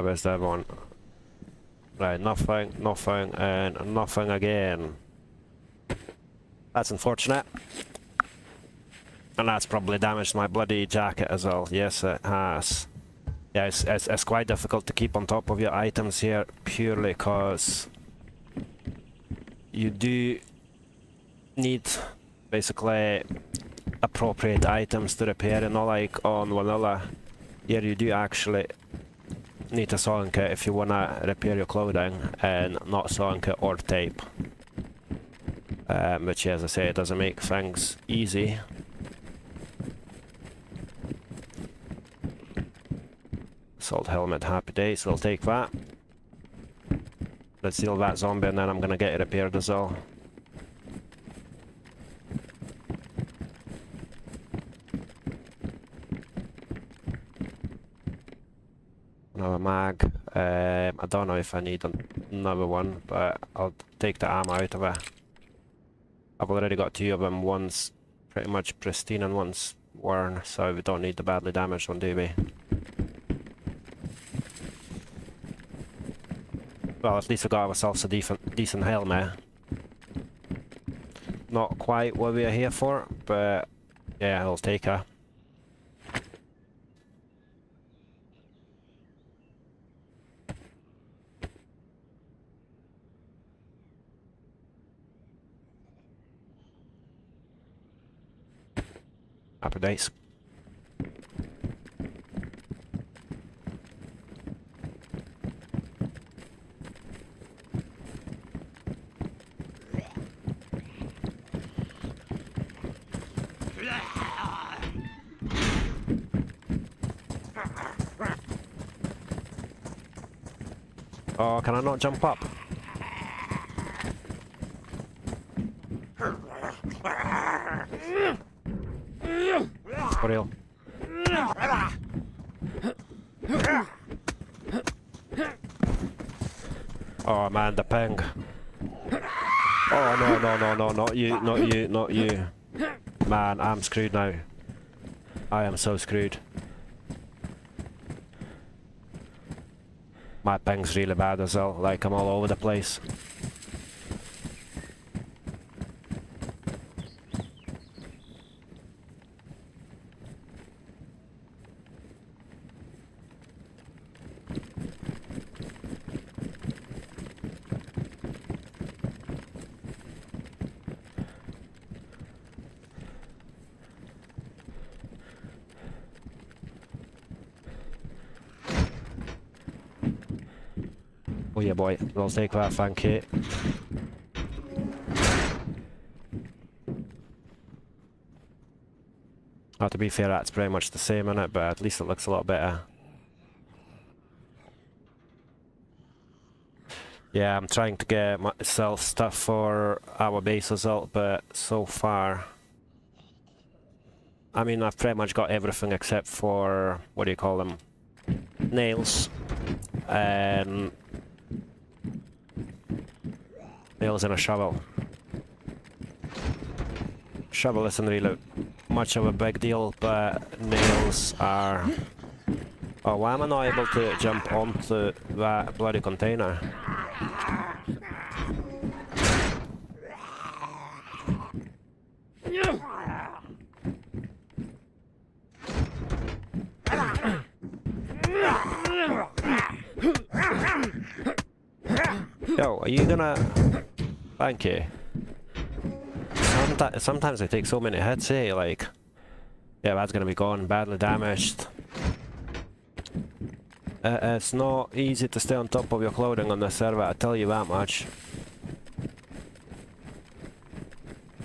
where's the other one? Right, nothing, nothing, and nothing again. That's unfortunate. And that's probably damaged my bloody jacket as well. Yes, it has. Yeah, it's quite difficult to keep on top of your items here, purely because you do need basically appropriate items to repair, and not like on vanilla. Here you do actually need a sewing kit if you want to repair your clothing, and not sewing kit or tape. Which, as I say, doesn't make things easy. Assault helmet, happy days, we'll take that. Let's heal that zombie and then I'm gonna get it repaired as well. Another mag. I don't know if I need another one, but I'll take the ammo out of it. I've already got 2 of them, one's pretty much pristine and one's worn, so we don't need the badly damaged one, do we? Well, at least we got ourselves a decent helmet. Not quite what we are here for, but yeah, I'll take her. Happy days. Oh, can I not jump up? For real. Oh man, the ping. Oh no, not you, not you, not you. Man, I'm screwed now. I am so screwed. My ping's really bad as well, like I'm all over the place. Oh yeah boy, we'll take that, thank you. Oh, to be fair, that's pretty much the same in it, but at least it looks a lot better. Yeah, I'm trying to get myself stuff for our base as well, but so far... I mean, I've pretty much got everything except for, what do you call them? Nails. Nails and a shovel. Shovel isn't really much of a big deal, but nails are... Oh, why am I not able to jump onto that bloody container? Yo, are you gonna... Thank you. Sometimes I take so many hits, eh? Like... Yeah, that's gonna be gone, badly damaged. It's not easy to stay on top of your clothing on this server, I tell you that much.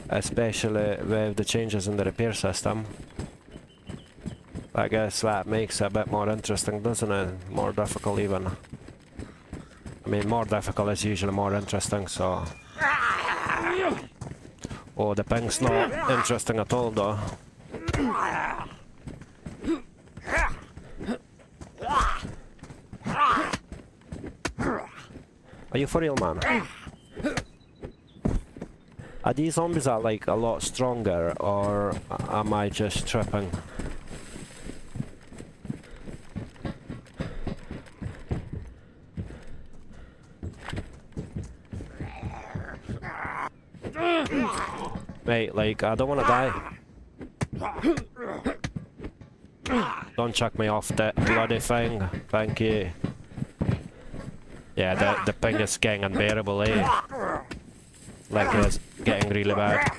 Especially with the changes in the repair system. I guess that makes it a bit more interesting, doesn't it? More difficult even. I mean, more difficult is usually more interesting, so... Oh, the ping's not interesting at all, though. Are you for real, man? Are these zombies like a lot stronger, or am I just tripping? Mate, like, I don't want to die. Don't chuck me off that bloody thing. Thank you. Yeah, the ping is getting unbearable, eh? Like, it's getting really bad.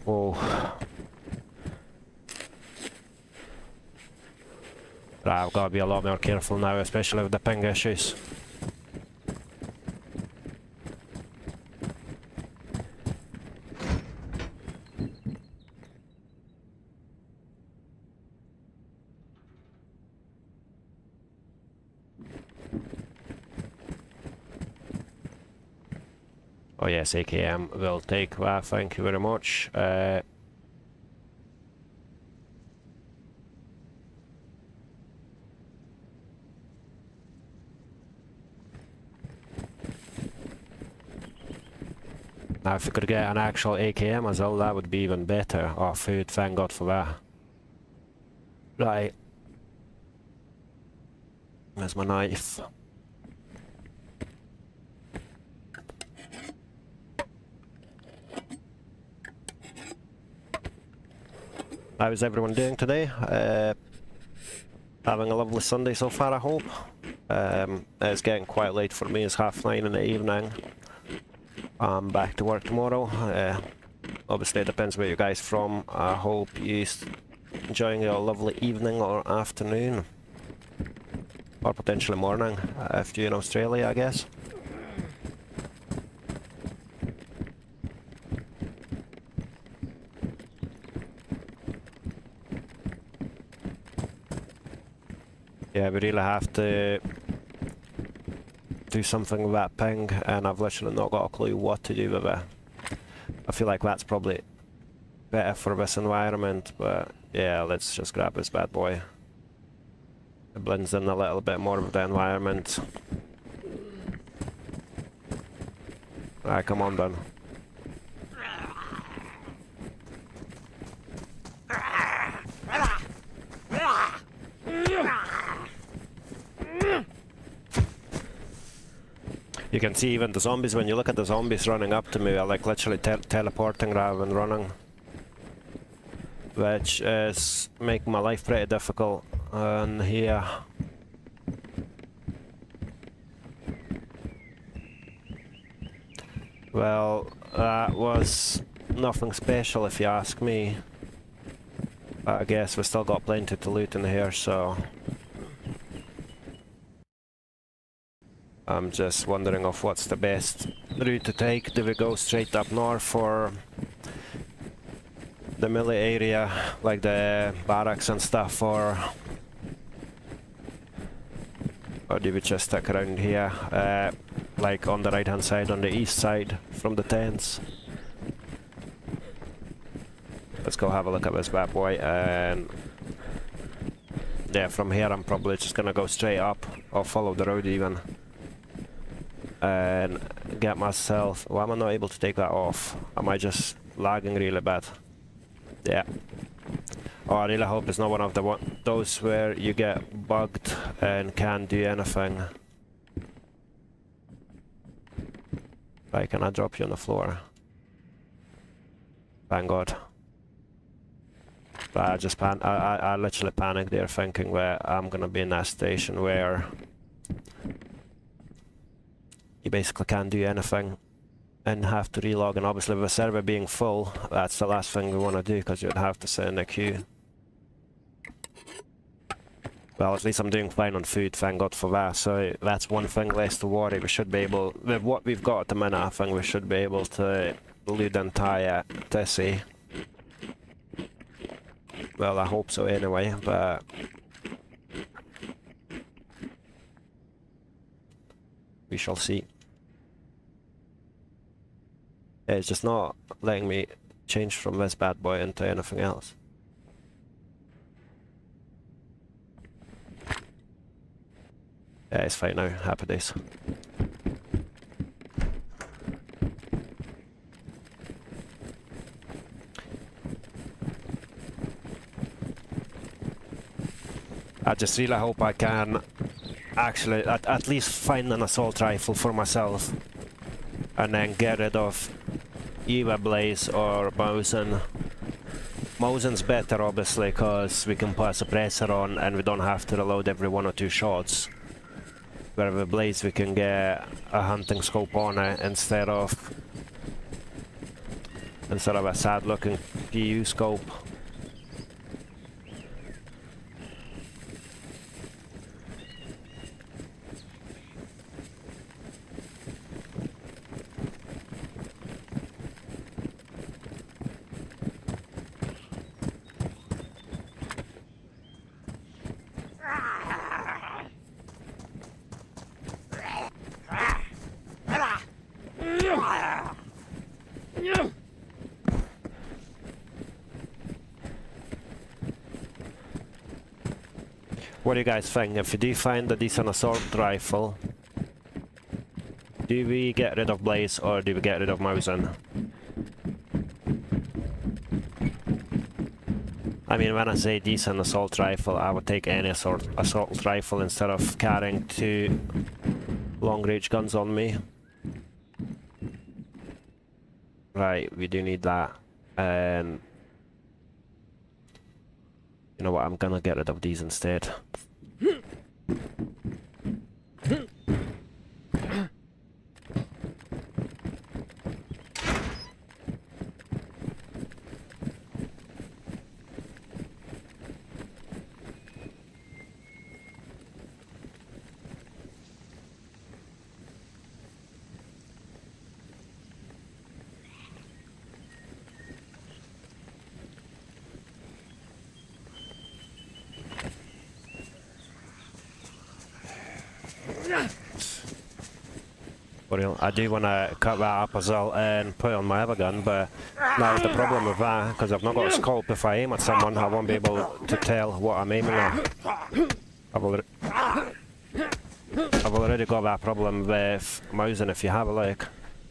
Whoa. Right, I've got to be a lot more careful now, especially with the ping issues. Oh yes, AKM will take that, thank you very much. Now if we could get an actual AKM as well, that would be even better. Oh, food, thank God for that. Right. Where's my knife? How is everyone doing today? Having a lovely Sunday so far, I hope. It's getting quite late for me, it's 9:30 in the evening. I'm back to work tomorrow. Obviously it depends where you guys from. I hope you're enjoying your lovely evening or afternoon. Or potentially morning, if you're in Australia, I guess. Yeah, we really have to do something with that ping, and I've literally not got a clue what to do with it. I feel like that's probably better for this environment, but yeah, let's just grab this bad boy. It blends in a little bit more with the environment. Right, come on then. You can see even the zombies, when you look at the zombies running up to me, are like literally teleporting rather than running. Which is making my life pretty difficult. And here... Well, that was nothing special if you ask me. But I guess we've still got plenty to loot in here, so... I'm just wondering of what's the best route to take. Do we go straight up north for the melee area, like the barracks and stuff, or do we just stick around here, like on the right hand side, on the east side from the tents? Let's go have a look at this bad boy, and yeah, from here I'm probably just gonna go straight up, or follow the road even. And get myself... Why am I not able to take that off? Am I just lagging really bad? Yeah. Oh, I really hope it's not one of those where you get bugged and can't do anything. Right, can I drop you on the floor? Thank God. But I literally panicked there, thinking where I'm gonna be in that station where you basically can't do anything and have to relog, and obviously with the server being full, that's the last thing we want to do, because you'd have to sit in a queue. Well, at least I'm doing fine on food, thank God for that, so that's one thing less to worry. We should be able, with what we've got at the minute, I think we should be able to loot the entire Tessie. Well, I hope so anyway, but... we shall see. Yeah, it's just not letting me change from this bad boy into anything else. Yeah, it's fine now. Happy days. I just really hope I can actually at least find an assault rifle for myself. and then get rid of either Blaze or Mosin. Mosin's better obviously because we can put a suppressor on and we don't have to reload every 1 or 2 shots. Where with Blaze we can get a hunting scope on it instead of a sad looking PU scope. What do you guys think? If you do find a decent assault rifle, do we get rid of Blaze or do we get rid of Mosin? I mean, when I say decent assault rifle, I would take any assault rifle instead of carrying 2 long range guns on me. Right, we do need that. And you know what, I'm gonna get rid of these instead. I do want to cut that up as well and put it on my other gun, but now the problem with that, because I've not got a scope, if I aim at someone I won't be able to tell what I'm aiming at. I've already got that problem with Mosin. If you have a look,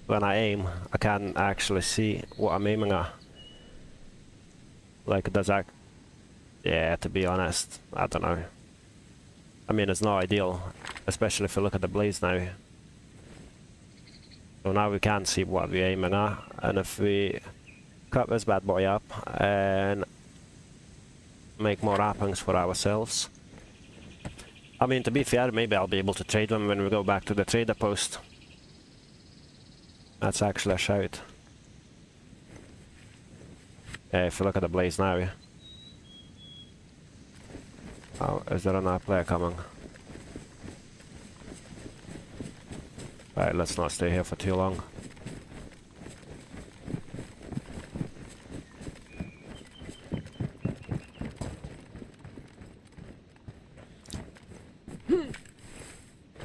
when I aim I can't actually see what I'm aiming at. Like, does that... yeah, to be honest, I don't know. I mean, it's not ideal, especially if you look at the Blaze now. So now we can see what we're aiming at, and if we cut this bad boy up and make more wrappings for ourselves. I mean, to be fair, maybe I'll be able to trade them when we go back to the trader post. That's actually a shout. Yeah, if you look at the Blaze now. Oh, is there another player coming? Right, let's not stay here for too long.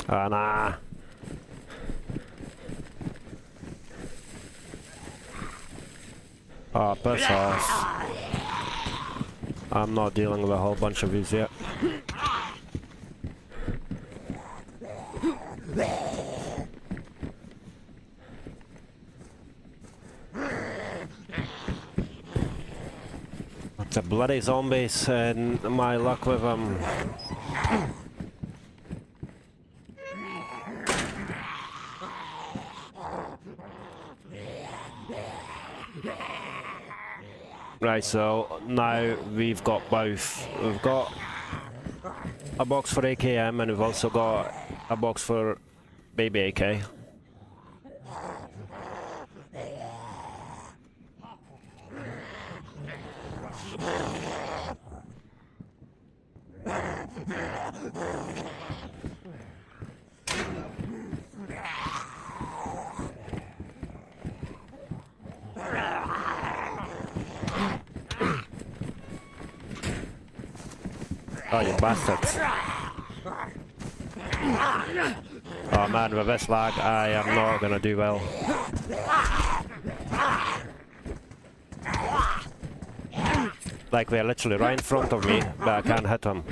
Ah, nah. Oh, piss off. I'm not dealing with a whole bunch of these yet. The bloody zombies and my luck with them. Right, so now we've got both. We've got a box for AKM and we've also got a box for baby AK. Oh, you bastards. Oh man, with this lag, I am not gonna do well. Like, they're literally right in front of me, but I can't hit them.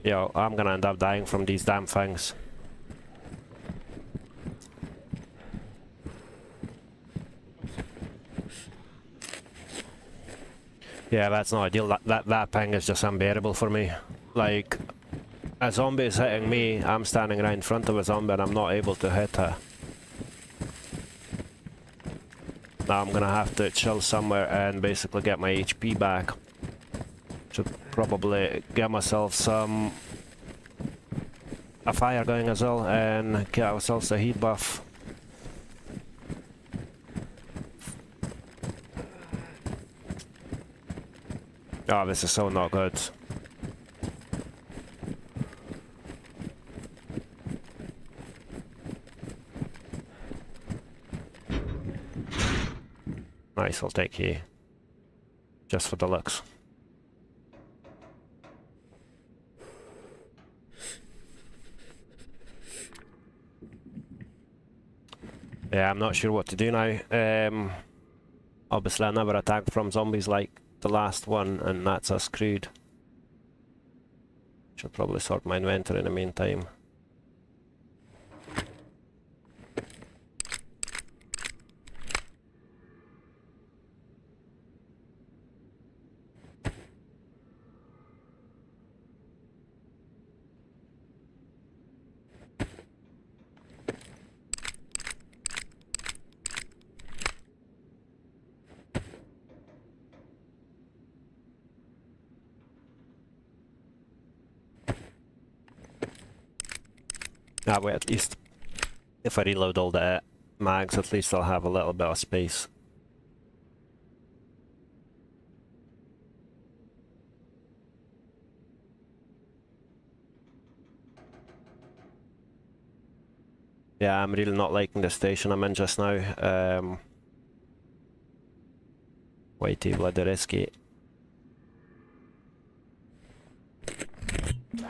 Yo, I'm gonna end up dying from these damn things. Yeah, that's not ideal. That ping is just unbearable for me. Like, A zombie is hitting me, I'm standing right in front of a zombie and I'm not able to hit her. Now I'm gonna have to chill somewhere and basically get my HP back. Should probably get myself a fire going as well and get ourselves a heat buff. Oh, this is so not good. Nice, I'll take you. Just for the looks. Yeah, I'm not sure what to do now. Obviously I never attacked from zombies like the last one, and that's us screwed. Should probably sort my inventory in the meantime. Ah, wait, at least if I reload all the mags, at least I'll have a little bit of space. Yeah, I'm really not liking the station I'm in just now. Way too bloody risky.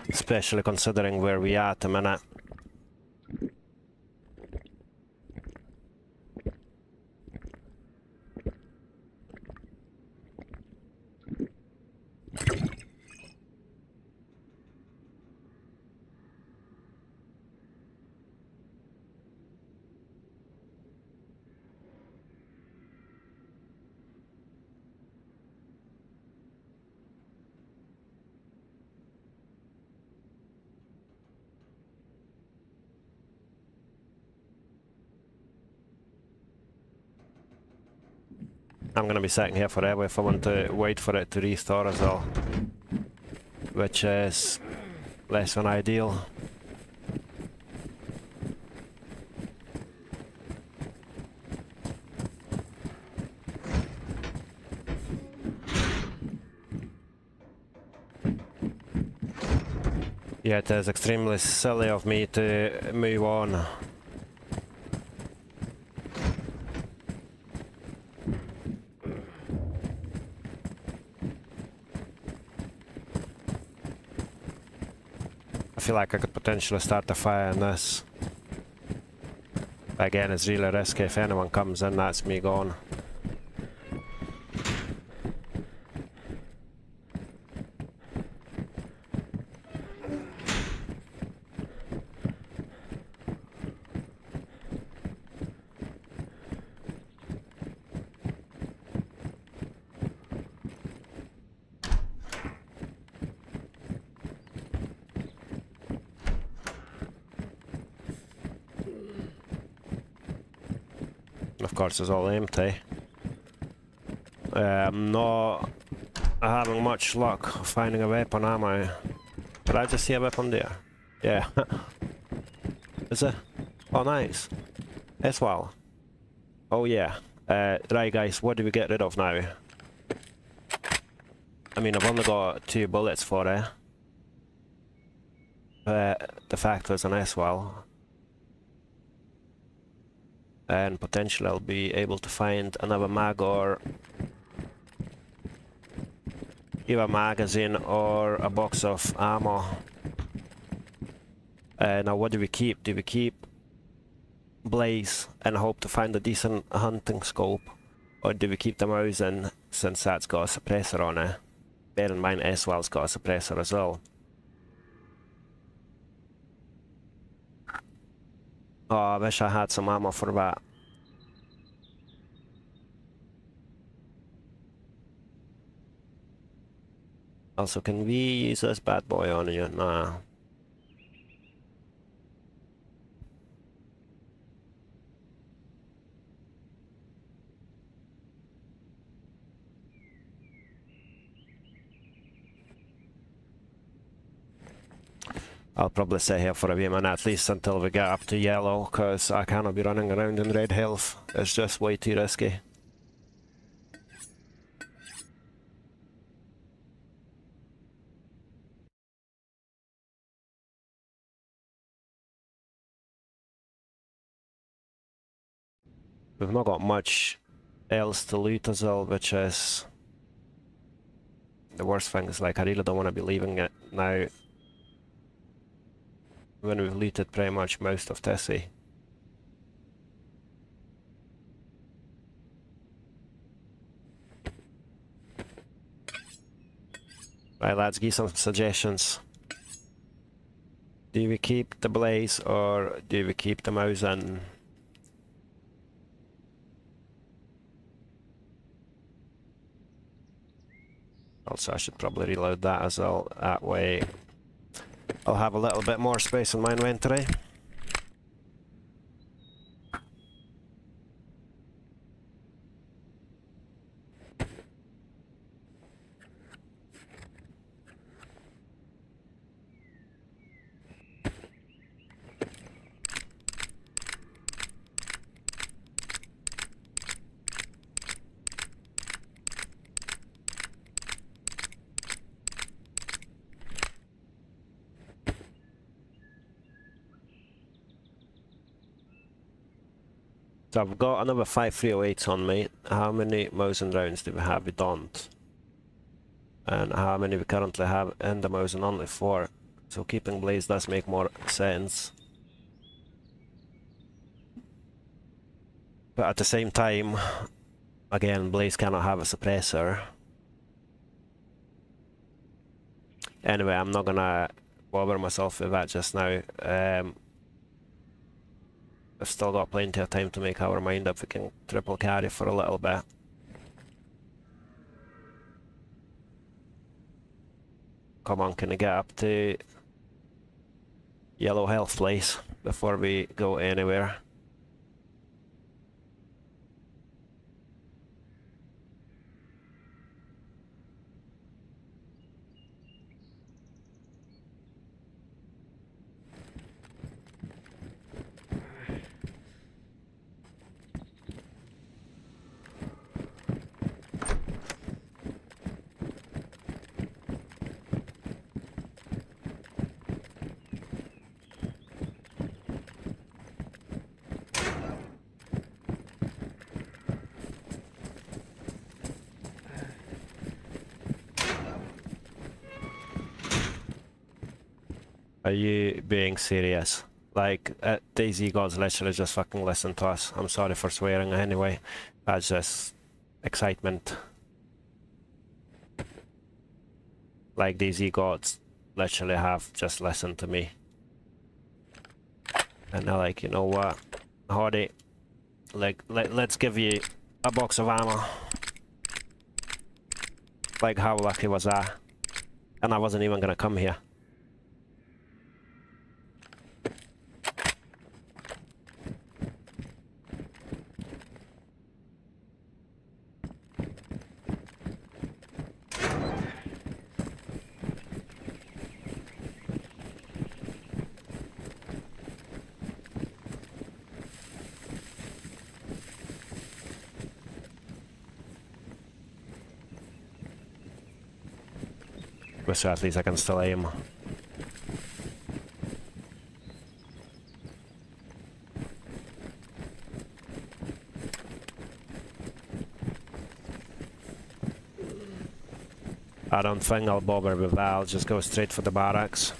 Especially considering where we are at the minute. I'm gonna be sitting here forever if I want to wait for it to restore as well, which is less than ideal. Yeah, it is extremely silly of me to move on. I feel like I could potentially start a fire in this. Again, it's really risky. If anyone comes in, that's me gone. Of course, it's all empty. I'm not having much luck finding a weapon, am I? Did I just see a weapon there? Yeah. Is it? Oh, nice. As well. Oh, yeah. Right, guys, what do we get rid of now? I mean, I've only got 2 bullets for it. The fact was an S-well. And potentially I'll be able to find another mag or either a magazine or a box of ammo. Now what do we keep? Do we keep Blaze and hope to find a decent hunting scope? Or do we keep the Immersion since that's got a suppressor on it? Bear in mind S-well's got a suppressor as well. Oh, I wish I had some ammo for that. Also, can we use this bad boy on you? Nah. I'll probably stay here for a few minutes, at least until we get up to yellow, because I cannot be running around in red health. It's just way too risky. We've not got much else to loot as well, which is the worst thing. Is like I really don't want to be leaving it now when we've looted pretty much most of Tessie. Right, let's give some suggestions. Do we keep the blaze or do we keep the mouse in? Also, I should probably reload that as well. That way I'll have a little bit more space in my inventory. So I've got another 5 308s on me. How many Mosin rounds do we have? We don't. And how many we currently have in the Mosin? Only 4. So keeping blaze does make more sense. But at the same time, again, blaze cannot have a suppressor. Anyway, I'm not gonna bother myself with that just now. I've still got plenty of time to make our mind up. We can triple carry for a little bit. Come on, can I get up to yellow health, please, before we go anywhere? Are you being serious? Like, DayZ gods literally just fucking listen to us. I'm sorry for swearing anyway. That's just excitement. Like, DayZ gods literally have just listened to me. And they're like, you know what, Hawdee, like, let's give you a box of ammo. Like, how lucky was I? And I wasn't even gonna come here. So at least I can still aim. I don't think I'll bother with that. I'll just go straight for the barracks.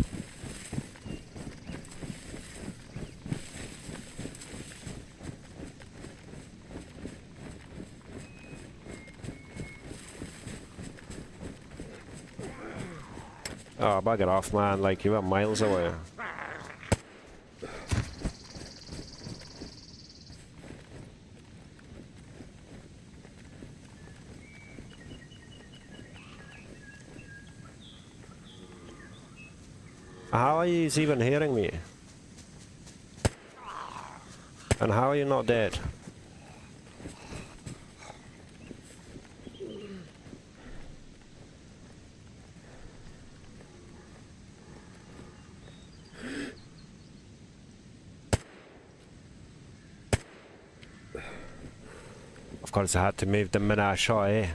Oh, bugger off, man. Like, you were miles away. How are you even hearing me? And how are you not dead? course I had to move the minute I shot, eh?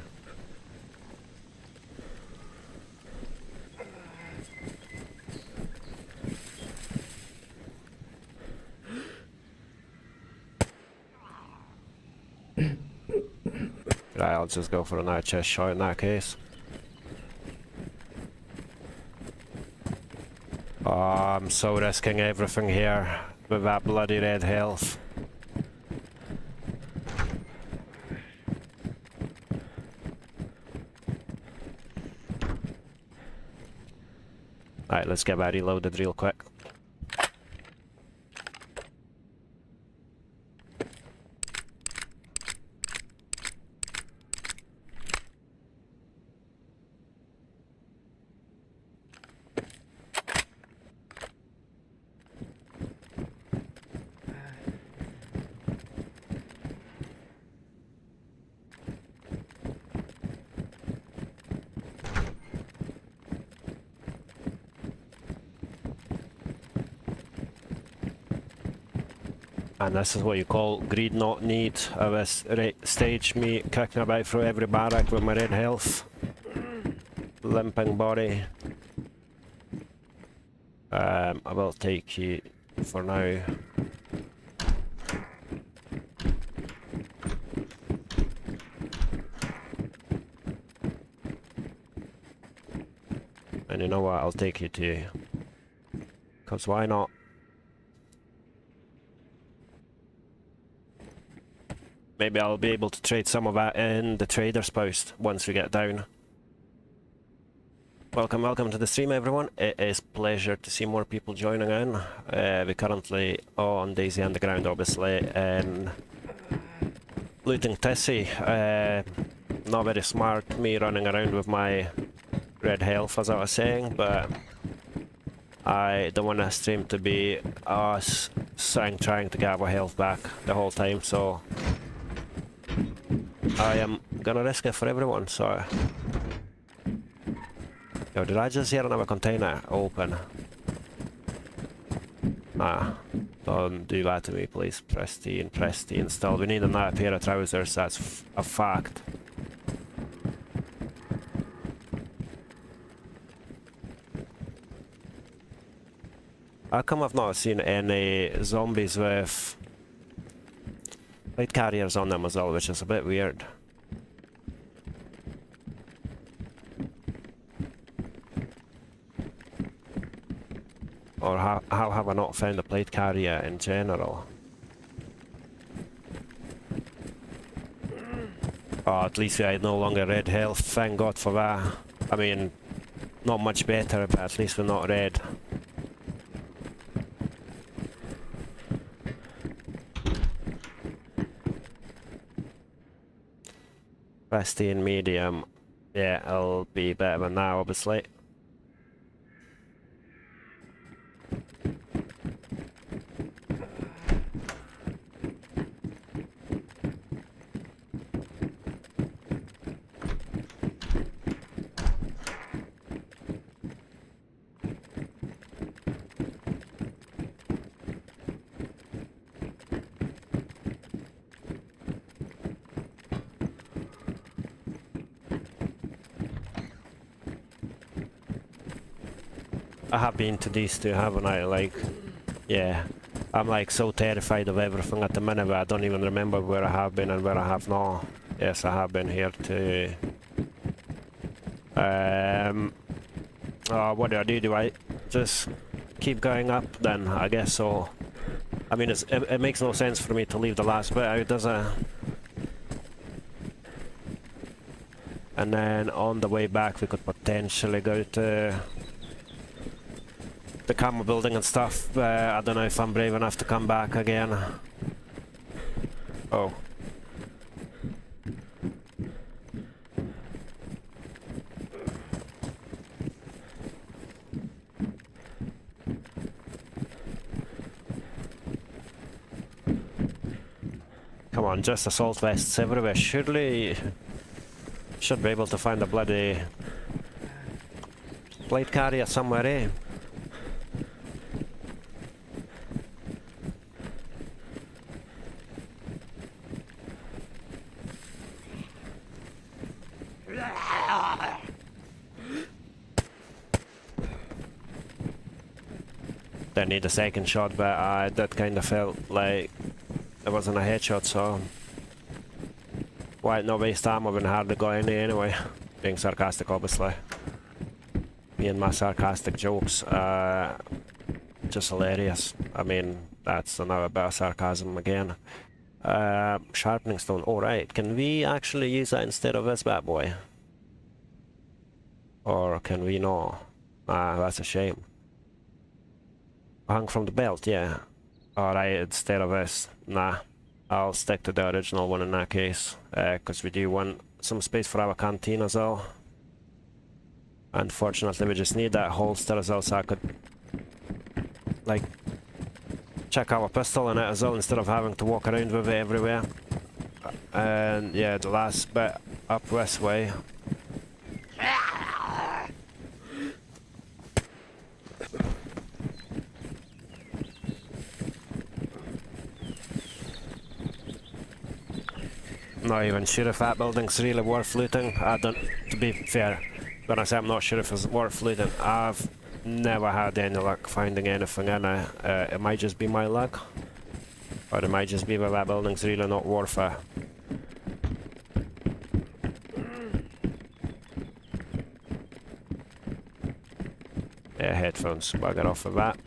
Right, I'll just go for another chest shot in that case. Oh, I'm so risking everything here with that bloody red health. Right, let's get that reloaded real quick. And this is what you call greed not need at this stage, me kicking about through every barrack with my red health. Limping body. I will take you for now. And you know what, I'll take you too. Because why not? Maybe I'll be able to trade some of that in the trader's post once we get down. Welcome to the stream, everyone. It is a pleasure to see more people joining in. We're currently on DayZ Underground, obviously, and looting Tissy. Not very smart, me running around with my red health, as I was saying, but I don't want the stream to be us trying to get our health back the whole time, so I am gonna risk it for everyone, so... Yo, did I just hear another container open? Nah, don't do that to me, please. Pristine, pristine. Still, we need another pair of trousers, that's a fact. How come I've not seen any zombies with plate carriers on them as well, which is a bit weird. Or how have I not found a plate carrier in general? Oh, at least I no longer red health, thank God for that. I mean, not much better, but at least we're not red. Pristine medium, yeah, it'll be better than that, obviously. I have been to these two, haven't I? Like, yeah. I'm like so terrified of everything at the minute, but I don't even remember where I have been and where I have not. Yes, I have been here too. Oh, what do I do? Do I just keep going up then? I guess so. I mean, it makes no sense for me to leave the last bit out, does it? And then on the way back we could potentially go to the camera building and stuff. I don't know if I'm brave enough to come back again. Oh. Come on, just assault vests everywhere. Surely should be able to find a bloody plate carrier somewhere, eh? didn't need a second shot, but I did kind of felt like it wasn't a headshot, so why not waste ammo when hardly got any anyway? Being sarcastic, obviously. Me and my sarcastic jokes, just hilarious. I mean, that's another bit of sarcasm again. Sharpening stone, alright, can we actually use that instead of this bad boy? Or can we not? Ah, that's a shame. Hung from the belt, yeah. Alright, instead of this, nah. I'll stick to the original one in that case, because we do want some space for our canteen as well. Unfortunately, we just need that holster as well, so I could, like, check our pistol in it as well instead of having to walk around with it everywhere. And yeah, the last bit up this way. Not even sure if that building's really worth looting. I don't, to be fair, when I say I'm not sure if it's worth looting, I've never had any luck finding anything in it. It might just be my luck, or it might just be that that building's really not worth it. Yeah, headphones, bugger off of that.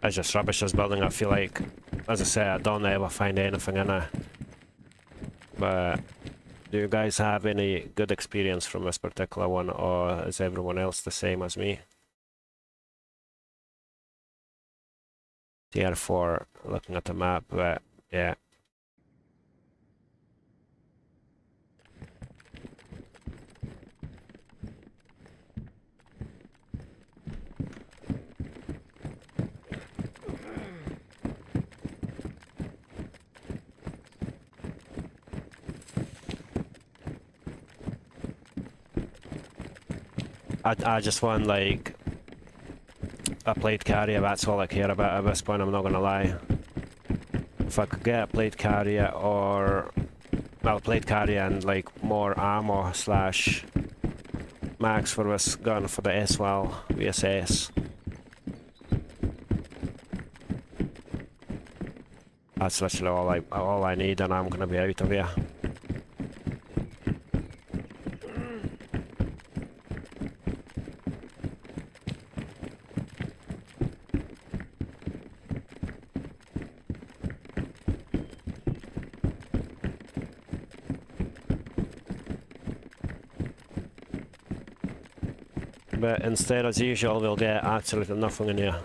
It's just rubbish, this building. I feel like, as I say, I don't ever find anything in it. But do you guys have any good experience from this particular one, or is everyone else the same as me? Tier 4, looking at the map, but yeah. I just want, like, a plate carrier. That's all I care about at this point, I'm not gonna lie. If I could get a plate carrier, or well, a plate carrier and like more ammo slash mags for this gun for the S-Well VSS. That's literally all I need, and I'm gonna be out of here. But instead, as usual, we'll get absolutely nothing in here.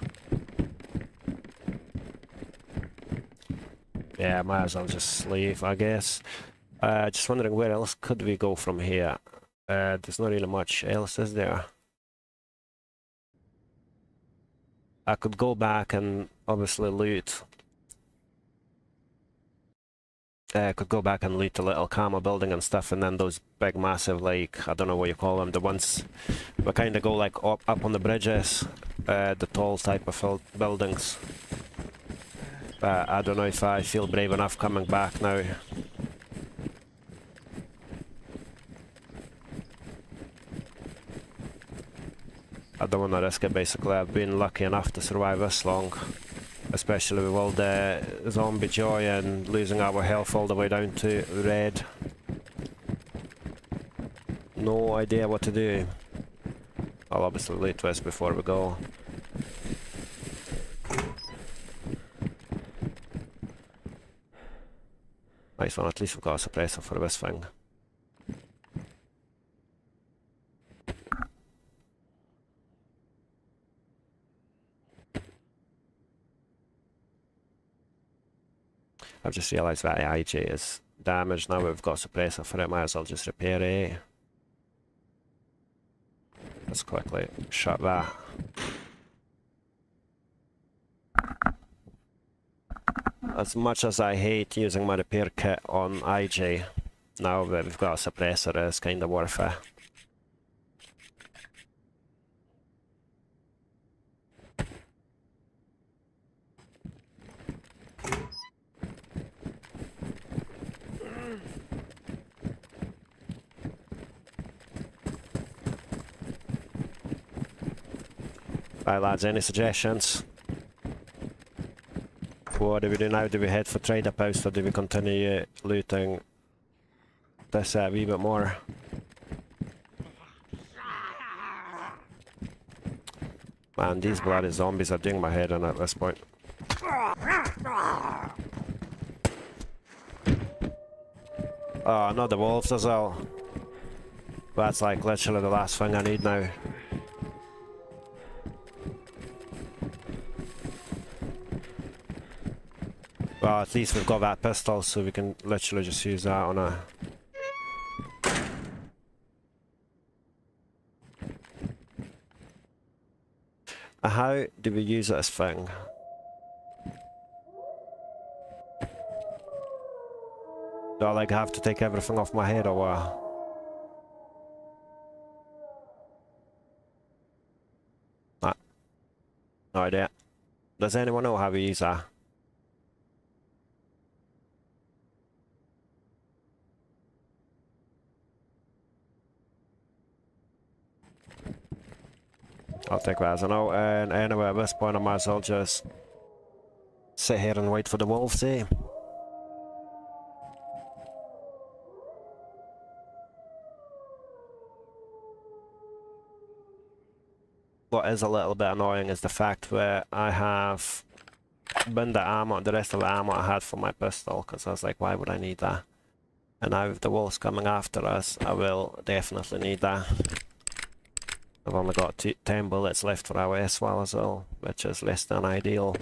Yeah, might as well just leave, I guess. Just wondering where else could we go from here. There's not really much else, is there? I could go back and obviously loot. I could go back and loot the little camo building and stuff, and then those big massive, like, I don't know what you call them, the ones that kind of go like up on the bridges, the tall type of buildings. But I don't know if I feel brave enough coming back now. I don't want to risk it, basically. I've been lucky enough to survive this long. Especially with all the zombie joy and losing our health all the way down to red. No idea what to do. I'll obviously loot this before we go. Nice one, at least we've got a suppressor for this thing. I've just realised that IJ is damaged now. We've got a suppressor for it, might as well just repair it. Let's quickly shut that. As much as I hate using my repair kit on IJ, now that we've got a suppressor, it's kind of worth it. Right lads, any suggestions? What do we do now? Do we head for trader post or do we continue looting this a wee bit more? Man, these bloody zombies are doing my head in at this point. Oh, not the wolves as well. That's like literally the last thing I need now. Well, at least we've got that pistol, so we can literally just use that on a... How do we use this thing? Do I like have to take everything off my head or what? No idea. Does anyone know how we use that? I'll take that as a no, and anyway at this point I might as well just sit here and wait for the wolves, eh? What is a little bit annoying is the fact that I have binned the ammo, the rest of the ammo I had for my pistol, because I was like, why would I need that? And now with the wolves coming after us, I will definitely need that. I've only got 10 bullets left for our S-Wall as well, which is less than ideal.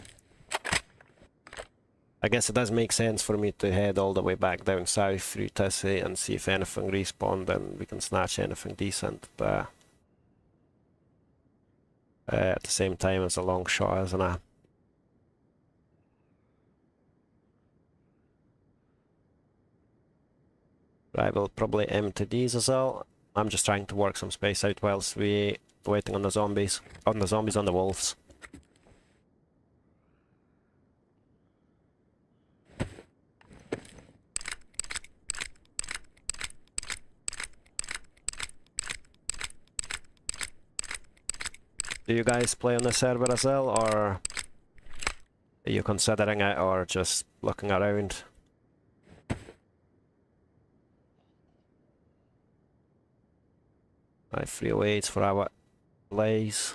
I guess it does make sense for me to head all the way back down south through Tissy and see if anything respawned and we can snatch anything decent, but at the same time it's a long shot, isn't it? Right, we'll probably empty these as well. I'm just trying to work some space out whilst we waiting on the zombies. On the wolves. Do you guys play on the server as well, or are you considering it, or just looking around? Right, 308s for our blaze.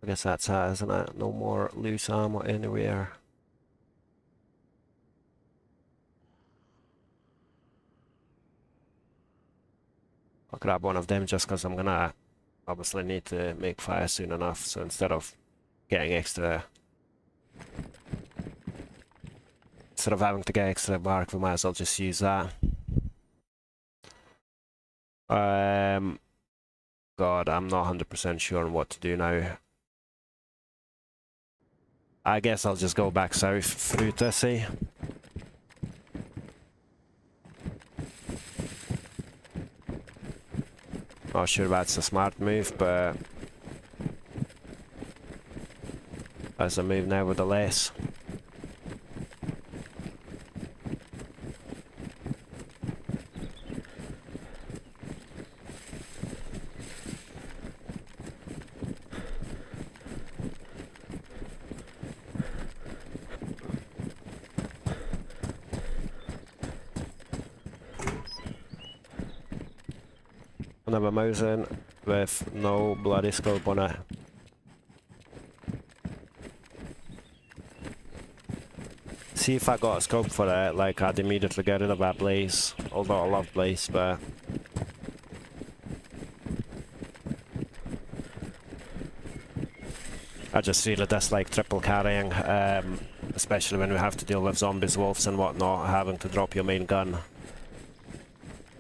I guess that's it, isn't it? No more loose ammo anywhere. I'll grab one of them just because I'm gonna obviously need to make fire soon enough, so instead of having to get extra bark, we might as well just use that. God, I'm not 100% sure on what to do now. I guess I'll just go back south through Tissy. Not sure that's a smart move, but as a move nevertheless. Another Mosin with no bloody scope on it. See, if I got a scope for it, like I'd immediately get rid of that blaze. Although I love blaze, but I just really dislike triple carrying, especially when we have to deal with zombies, wolves and whatnot. Having to drop your main gun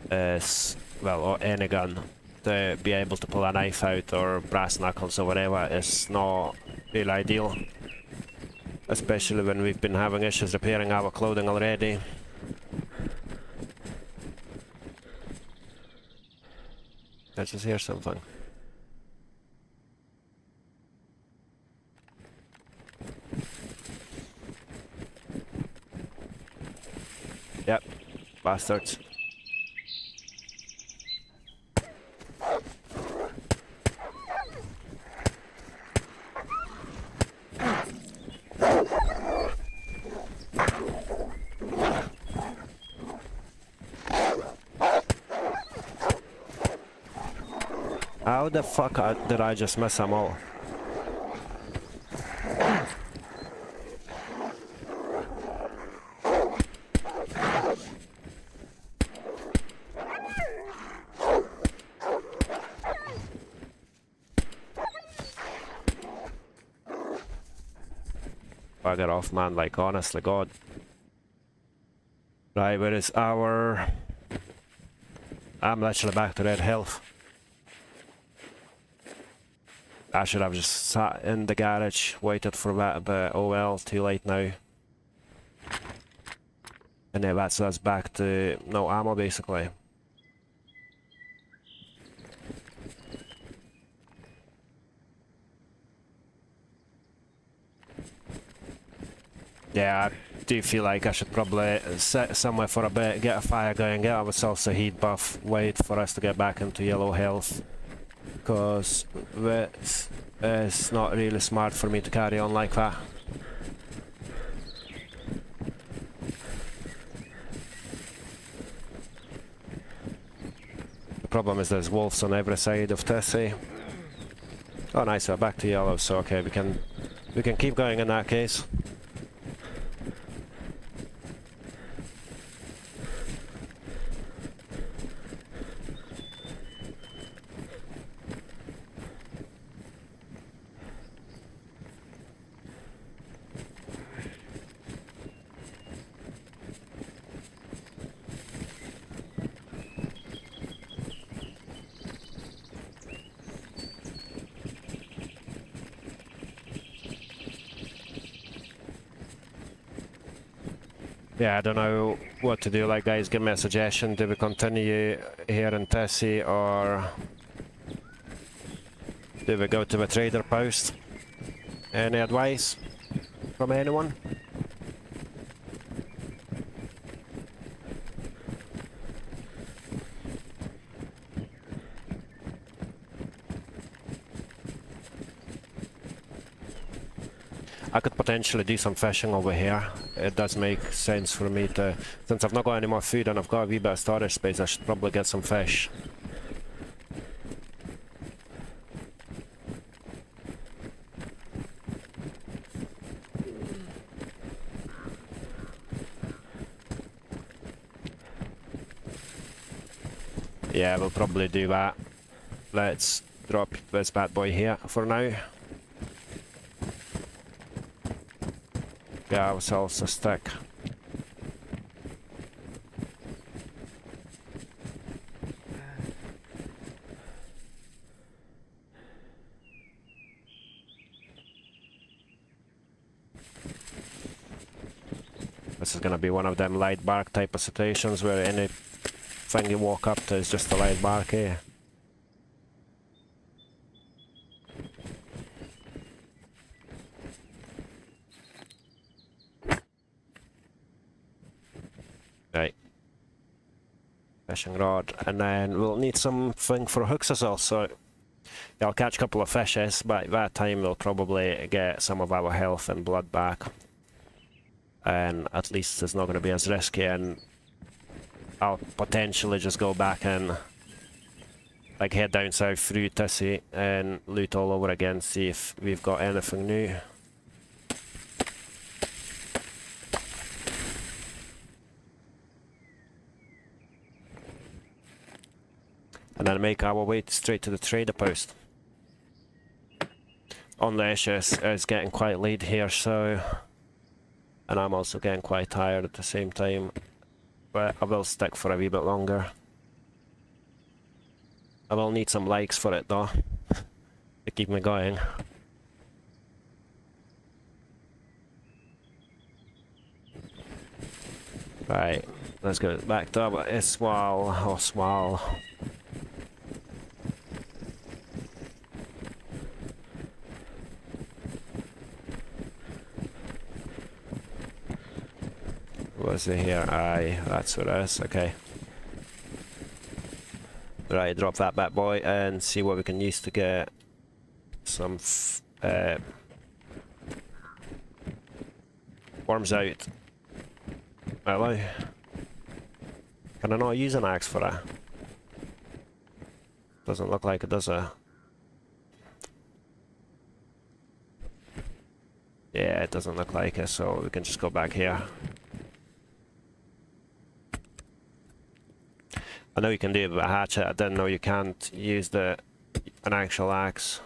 is well, or any gun, to be able to pull a knife out or brass knuckles or whatever is not really ideal. Especially when we've been having issues repairing our clothing already. I just hear something. Yep, bastards. How the fuck did I just miss them all? Bugger off, man, like, honestly, God. Right, where is our... I'm literally back to red health. I should have just sat in the garage, waited for that, but oh well, too late now. And yeah, that's us back to no ammo, basically. Yeah, I do feel like I should probably sit somewhere for a bit, get a fire going, get ourselves a heat buff, wait for us to get back into yellow health. Because it's not really smart for me to carry on like that. The problem is there's wolves on every side of Tessie. Oh nice, we're back to yellow, so okay, we can keep going in that case. Yeah, I don't know what to do, like guys, give me a suggestion. Do we continue here in Tessie or do we go to the trader post? Any advice from anyone? I could potentially do some fishing over here. It does make sense for me to, since I've not got any more food and I've got a wee bit of storage space, I should probably get some fish. Yeah, we'll probably do that. Let's drop this bad boy here for now. Get ourselves a stick. This is gonna be one of them light bark type of situations where anything you walk up to is just a light bark, eh? Right. Fishing rod, and then we'll need something for hooks as well, so yeah, I'll catch a couple of fishes. By that time we'll probably get some of our health and blood back. And at least it's not going to be as risky, and I'll potentially just go back and like head down south through Tessie and loot all over again, see if we've got anything new. And then make our way straight to the trader post. Unless it's getting quite late here, so... And I'm also getting quite tired at the same time. But I will stick for a wee bit longer. I will need some likes for it though, to keep me going. Right, let's go back to our swal or swal. Was it here? Aye, that's what it is. Okay. Right, drop that bad boy and see what we can use to get some worms out. Hello. Can I not use an axe for that? Doesn't look like it, does it? Yeah, it doesn't look like it, so we can just go back here. I know you can do it with a hatchet, I didn't know you can't use an actual axe.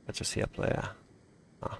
I just see a player. Oh.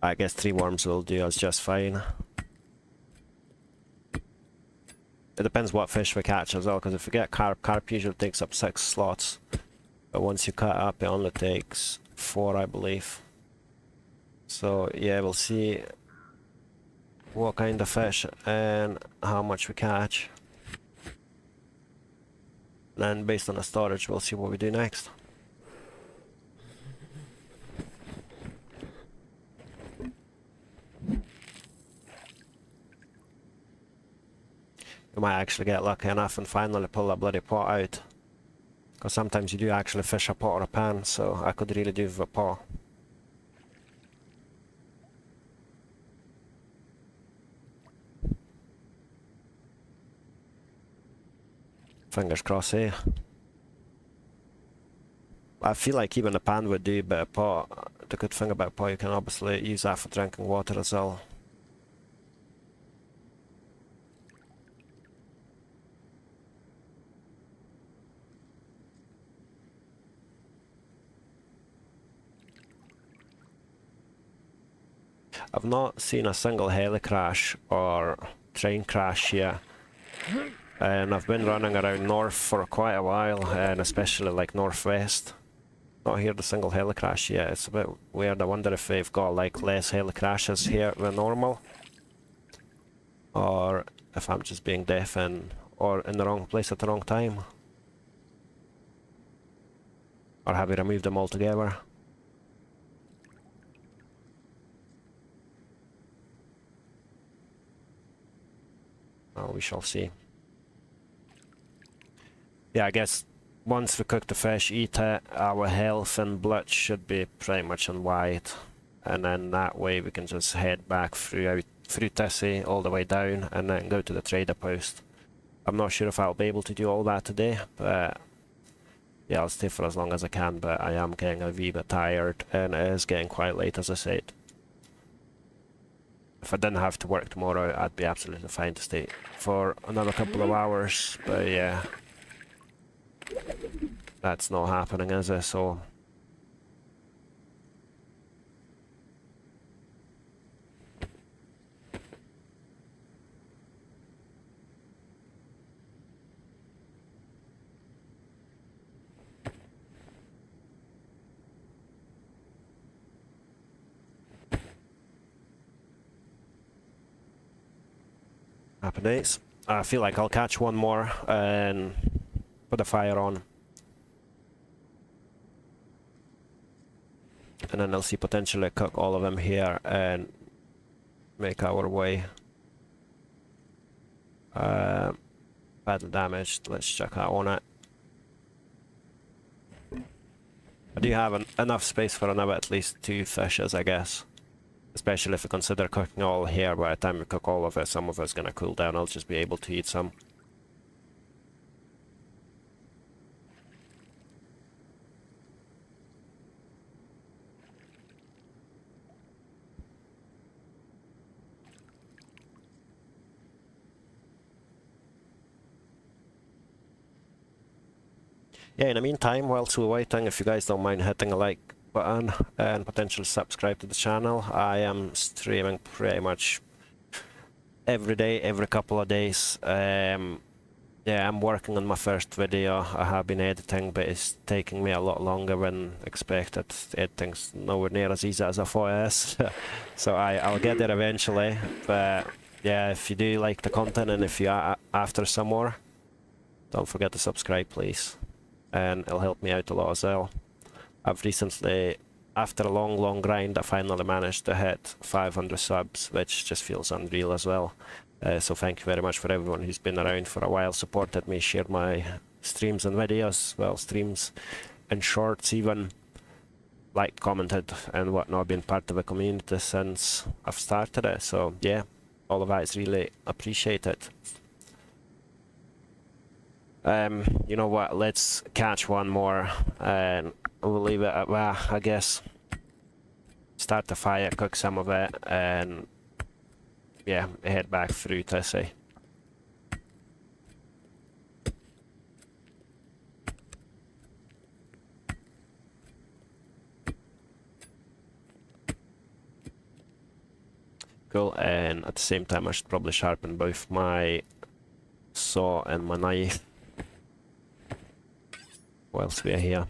I guess 3 worms will do us just fine. It depends what fish we catch as well, because if we get carp usually takes up 6 slots. But once you cut up, it only takes 4, I believe. So yeah, we'll see what kind of fish and how much we catch. Then based on the storage, we'll see what we do next. You might actually get lucky enough and finally pull a bloody pot out. Because sometimes you do actually fish a pot or a pan, so I could really do with a pot. Fingers crossed, eh? I feel like even a pan would do, but a pot, the good thing about a pot, you can obviously use that for drinking water as well. I've not seen a single heli crash or train crash yet, and I've been running around north for quite a while, and especially like northwest. Not heard a single heli crash yet. It's a bit weird. I wonder if they've got like less heli crashes here than normal, or if I'm just being deaf or in the wrong place at the wrong time, or have we removed them altogether? Oh, we shall see. Yeah, I guess once we cook the fish, eat it, our health and blood should be pretty much on white, and then that way we can just head back through Tessy all the way down and then go to the trader post. I'm not sure if I'll be able to do all that today, but yeah, I'll stay for as long as I can, but I am getting a wee bit tired and it is getting quite late, as I said. If I didn't have to work tomorrow, I'd be absolutely fine to stay for another couple of hours, but yeah. That's not happening, is it? So happy days. I feel like I'll catch one more and put the fire on. and then I'll see potentially cook all of them here and make our way. Battle damage, let's check that on it. I do have enough space for another at least 2 fishes, I guess. Especially if we consider cooking all here. By the time we cook all of it, some of it's gonna cool down. I'll just be able to eat some. Yeah, in the meantime, whilst we're waiting, if you guys don't mind hitting a like button and potentially subscribe to the channel. I am streaming pretty much every day, every couple of days. Yeah, I'm working on my first video. I have been editing, but it's taking me a lot longer than expected. Editing's nowhere near as easy as I thought it is. So I'll get there eventually. But yeah, if you do like the content and if you are after some more, don't forget to subscribe, please. And it'll help me out a lot as well. I've recently, after a long grind, I finally managed to hit 500 subs, which just feels unreal as well. So thank you very much for everyone who's been around for a while, supported me, shared my streams and videos, well, streams and shorts even, like, commented and whatnot, been part of the community since I've started it. So yeah, all of that is really appreciated. You know what, let's catch one more and we'll leave it at that, I guess. Start the fire, cook some of it, and yeah, head back through to say. Cool, and at the same time I should probably sharpen both my saw and my knife whilst we're here.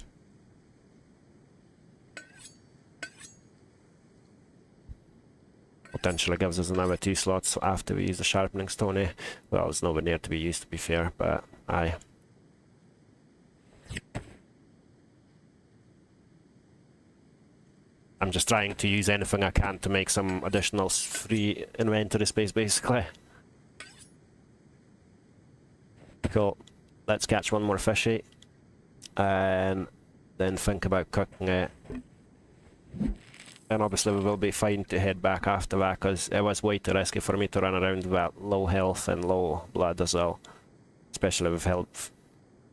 Potentially gives us another 2 slots after we use the sharpening stone. Well, it's nowhere near to be used, to be fair, but aye. I'm just trying to use anything I can to make some additional free inventory space, basically. Cool. Let's catch one more fishy and then think about cooking it. And obviously we will be fine to head back after that, because it was way too risky for me to run around with that low health and low blood as well. Especially with health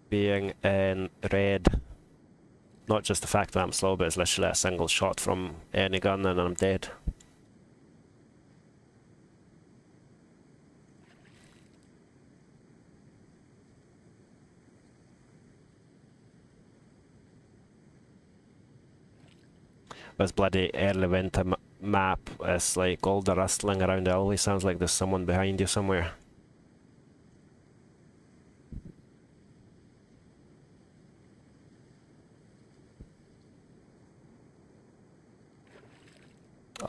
being in red. Not just the fact that I'm slow, but it's literally a single shot from any gun and I'm dead. This bloody early winter map is like all the rustling around. It always sounds like there's someone behind you somewhere.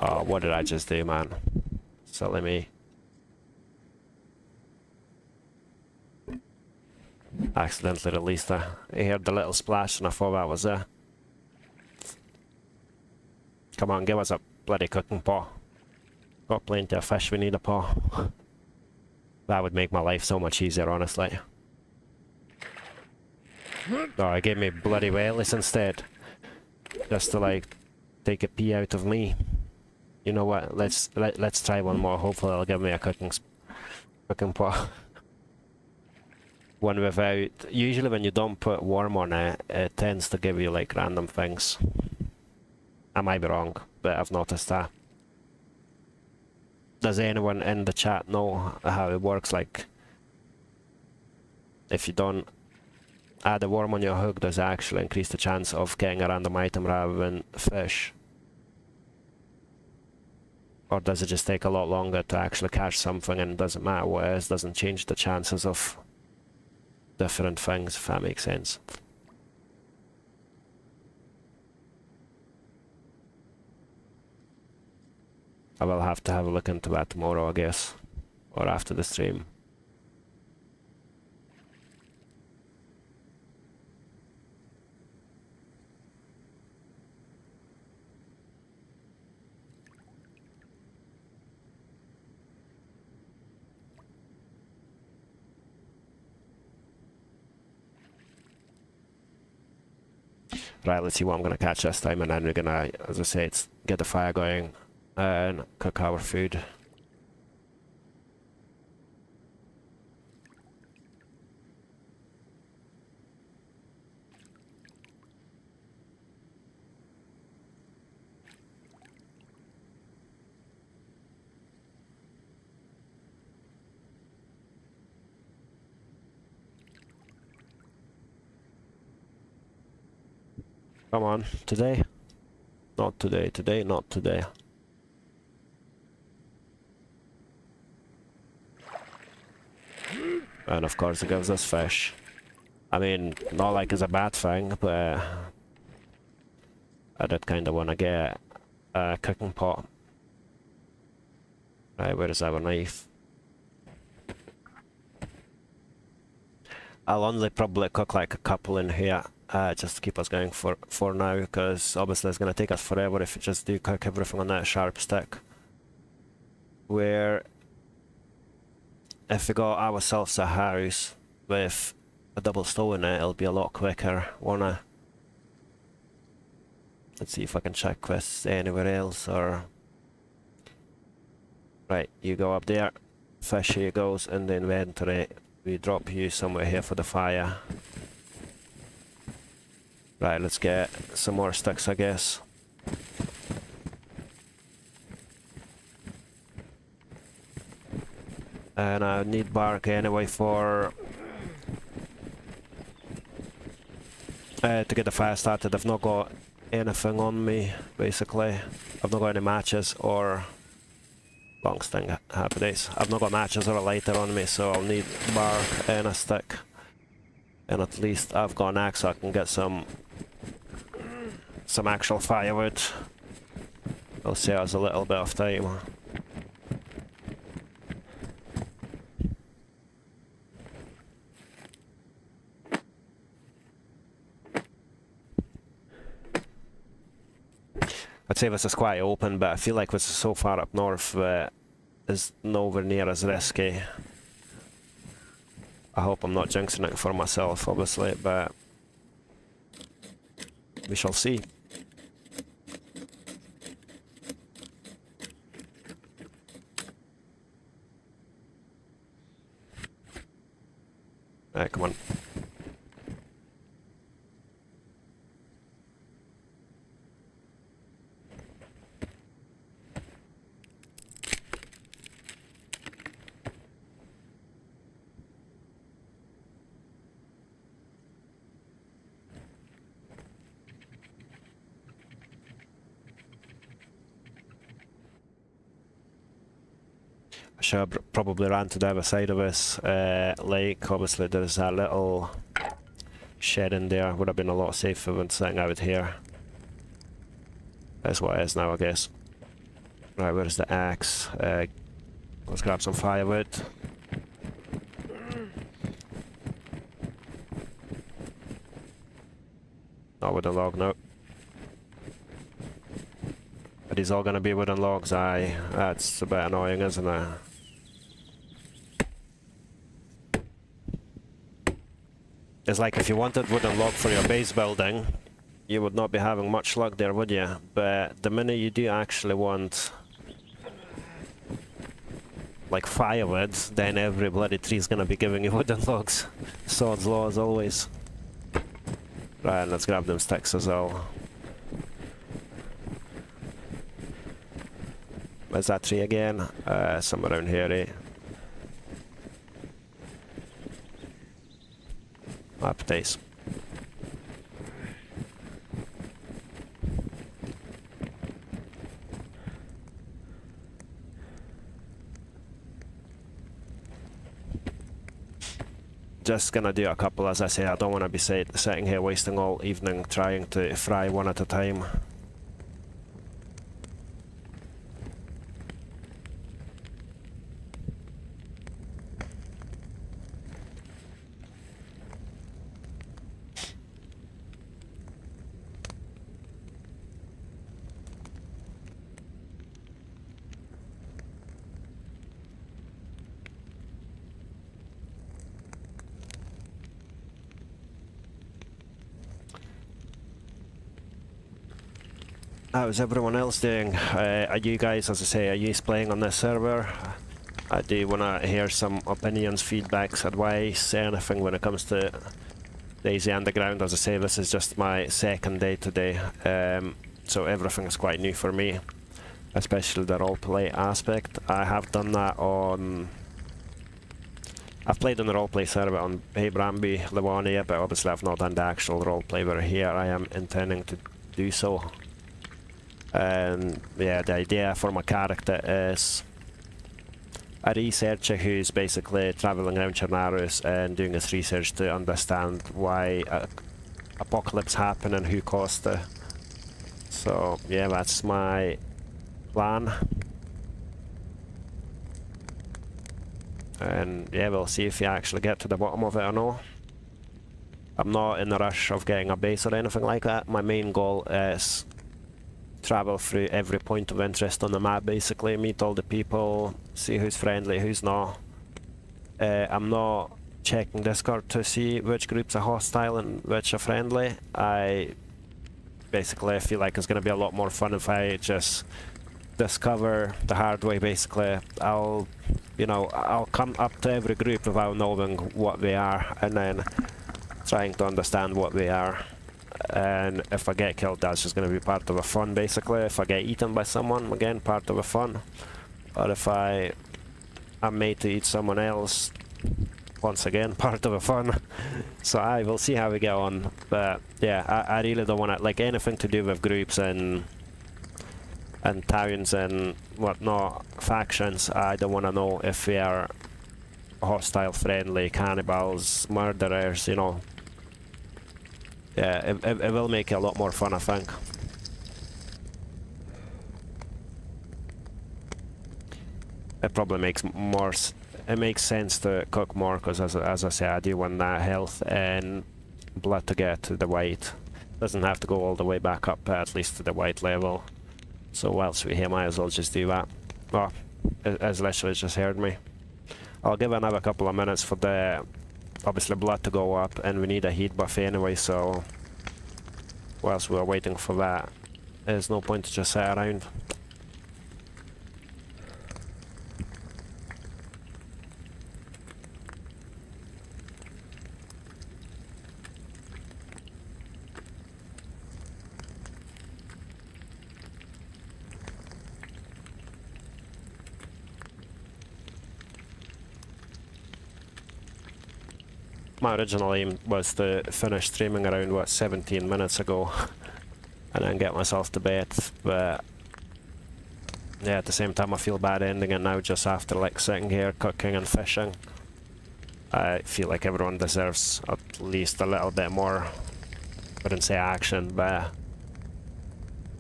Oh, what did I just do, man? Silly me. Accidentally released it. I heard the little splash and I thought that was it. Come on, give us a bloody cooking pot. Got plenty of fish, we need a pot. That would make my life so much easier, honestly. Oh, it gave me bloody wellies instead. Just to, like, take a pee out of me. You know what, let's try one more. Hopefully it'll give me a cooking pot. One without... Usually when you don't put worm on it, it tends to give you, like, random things. I might be wrong, but I've noticed that. Does anyone in the chat know how it works? Like, if you don't add a worm on your hook, does it actually increase the chance of getting a random item rather than fish? Or does it just take a lot longer to actually catch something and it doesn't matter what it is, doesn't change the chances of different things, if that makes sense? I will have to have a look into that tomorrow, I guess, or after the stream. Right, let's see what I'm going to catch this time, and then we're going to, as I said, get the fire going and cook our food. Come on, today? Not today, today, not today. And of course it gives us fish. I mean, not like it's a bad thing, but I did kind of want to get a cooking pot. Right, where is our knife? I'll only probably cook like a couple in here, just to keep us going for now, because obviously it's going to take us forever if we just do cook everything on that sharp stick. Where if we got ourselves a house with a double stove in it, it'll be a lot quicker, won't it? Let's see if I can check this anywhere else, or... Right, you go up there, fish here goes in the inventory. We drop you somewhere here for the fire. Right, let's get some more sticks, I guess. And I need bark anyway for... to get the fire started. I've not got anything on me, basically. I've not got any matches or... Long sting, happy days. I've not got matches or a lighter on me, so I'll need bark and a stick. And at least I've got an axe, so I can get some actual firewood. It'll save us a little bit of time. I'd say this is quite open, but I feel like this is so far up north that it's nowhere near as risky. I hope I'm not jinxing it for myself, obviously, but we shall see. Right, come on. I should have probably ran to the other side of this lake. Obviously there's that little shed in there. Would have been a lot safer than sitting out here. That's what it is now, I guess. Right, where's the axe? Let's grab some firewood. Not with a log, no. Are these all gonna be wooden logs? Aye, that's a bit annoying, isn't it? It's like if you wanted wooden log for your base building, you would not be having much luck there, would you? But the minute you do actually want like firewood, then every bloody tree is gonna be giving you wooden logs. Sod's law as always. Right, let's grab them sticks as well. Where's that tree again? Somewhere around here, eh? Happy days. Just gonna do a couple, as I say. I don't want to be sitting here wasting all evening trying to fry one at a time. How's everyone else doing? Are you guys, as I say, are you playing on this server? I do want to hear some opinions, feedbacks, advice, anything when it comes to DayZ Underground. As I say, this is just my second day today, so everything is quite new for me, especially the roleplay aspect. I have done that on... I've played on the roleplay server on Hey Bramby, Livonia, but obviously I've not done the actual roleplay, but here I am intending to do so. And yeah, the idea for my character is a researcher who's basically traveling around Chernarus and doing his research to understand why apocalypse happened and who caused it. So yeah, that's my plan. And yeah, we'll see if you actually get to the bottom of it or not. I'm not in a rush of getting a base or anything like that. My main goal is travel through every point of interest on the map, basically, meet all the people, see who's friendly, who's not. I'm not checking Discord to see which groups are hostile and which are friendly. I basically feel like it's going to be a lot more fun if I just discover the hard way, basically. I'll come up to every group without knowing what they are, and then trying to understand what they are. And if I get killed, that's just going to be part of the fun, basically. If I get eaten by someone, again, part of the fun. Or if I'm made to eat someone else, once again, part of the fun. So I will see how we get on. But yeah, I really don't want to, like, anything to do with groups and towns and whatnot, factions. I don't want to know if they are hostile, friendly, cannibals, murderers, you know. Yeah, it will make it a lot more fun, I think. It probably makes more... It makes sense to cook more, because as I say, I do want that health and blood to get to the white. Doesn't have to go all the way back up, at least to the white level. So whilst we're here, might as well just do that. Oh, as literally just heard me. I'll give another couple of minutes for the... obviously blood to go up, and we need a heat buff anyway, so whilst we're waiting for that, there's no point to just sit around. My original aim was to finish streaming around, what, 17 minutes ago and then get myself to bed, but yeah, at the same time I feel bad ending it now just after, like, sitting here cooking and fishing. I feel like everyone deserves at least a little bit more, I wouldn't say action, but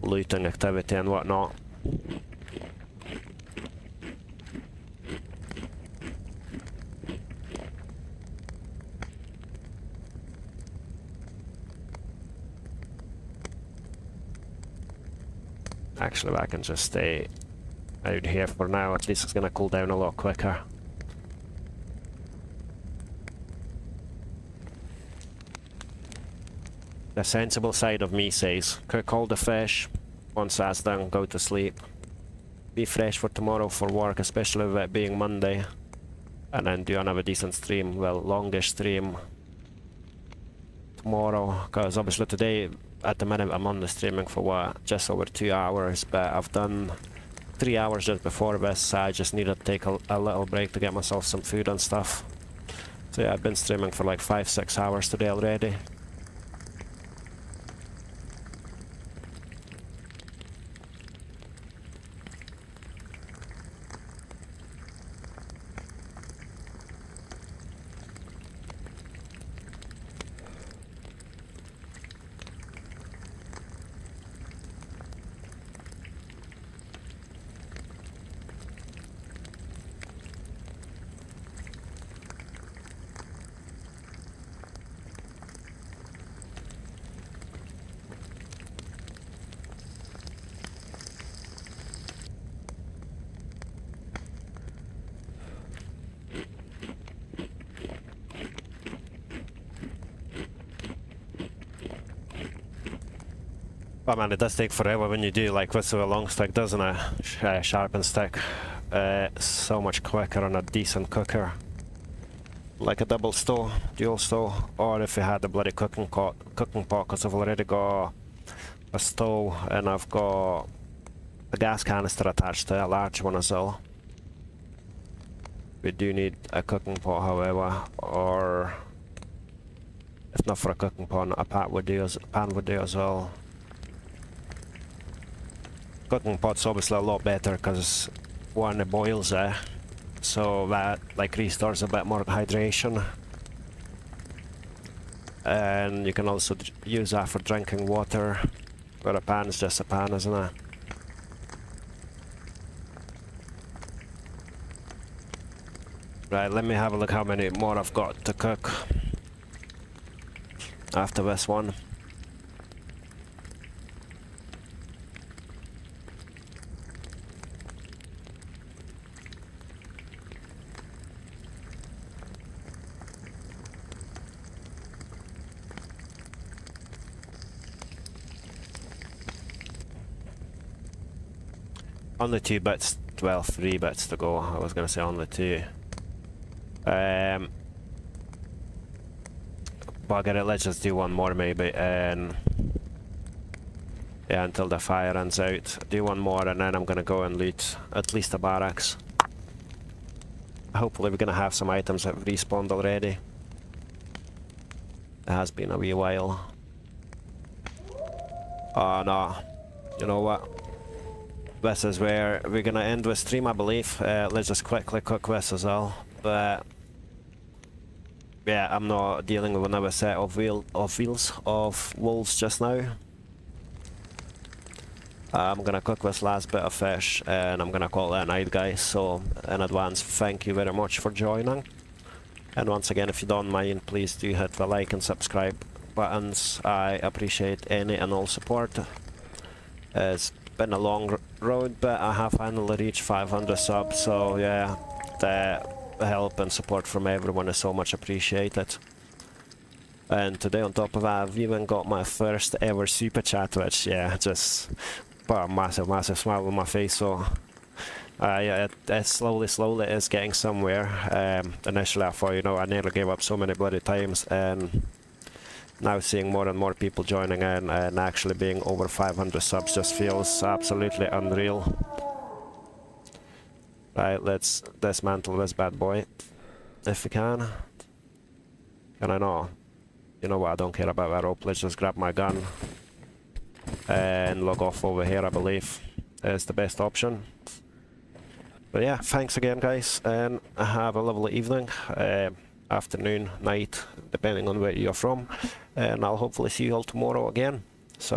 looting activity and whatnot. Actually, I can just stay out here for now. At least it's gonna cool down a lot quicker. The sensible side of me says, cook all the fish, once that's done, go to sleep. Be fresh for tomorrow for work, especially with it being Monday. And then do another decent stream, well, longish stream tomorrow, because obviously today, at the minute, I'm only streaming for what, just over 2 hours, but I've done 3 hours just before this, so I just needed to take a little break to get myself some food and stuff. So yeah, I've been streaming for like 5-6 hours today already. Oh man, it does take forever when you do like this with a long stick, doesn't it? Sharpened stick. So much quicker on a decent cooker. Like a double stove, dual stove, or if you had a bloody cooking pot, because I've already got a stove and I've got a gas canister attached to a large one as well. We do need a cooking pot, however, or if not for a cooking pot, a pan would do as well. Cooking pot's obviously a lot better because one, it boils it, so that like restores a bit more hydration, and you can also use that for drinking water, where a pan is just a pan, isn't it? Right, let me have a look how many more I've got to cook after this one. Only 2 bits, well, 3 bits to go. I was gonna say only 2. Bugger it, let's just do one more maybe, and yeah, until the fire runs out. Do one more and then I'm gonna go and loot at least the barracks. Hopefully we're gonna have some items that have respawned already. It has been a wee while. Oh no, you know what? This is where we're gonna end the stream, I believe. Let's just quickly cook this as well. But yeah, I'm not dealing with another set of wolves just now. I'm gonna cook this last bit of fish and I'm gonna call it a night, guys. So in advance, thank you very much for joining. And once again, if you don't mind, please do hit the like and subscribe buttons. I appreciate any and all support. It's been a long road, but I have finally reached 500 subs, so yeah, the help and support from everyone is so much appreciated. And today on top of that, I've even got my first ever super chat, which yeah, just put a massive smile on my face. So yeah, it slowly is getting somewhere. Initially I thought, you know, I nearly gave up so many bloody times, and now seeing more and more people joining in and actually being over 500 subs just feels absolutely unreal. Right, let's dismantle this bad boy if we can. Can I not? You know what, I don't care about that rope. Let's just grab my gun and log off over here, I believe is the best option. But yeah, thanks again guys, and have a lovely evening, afternoon, night, depending on where you're from, and I'll hopefully see you all tomorrow again. So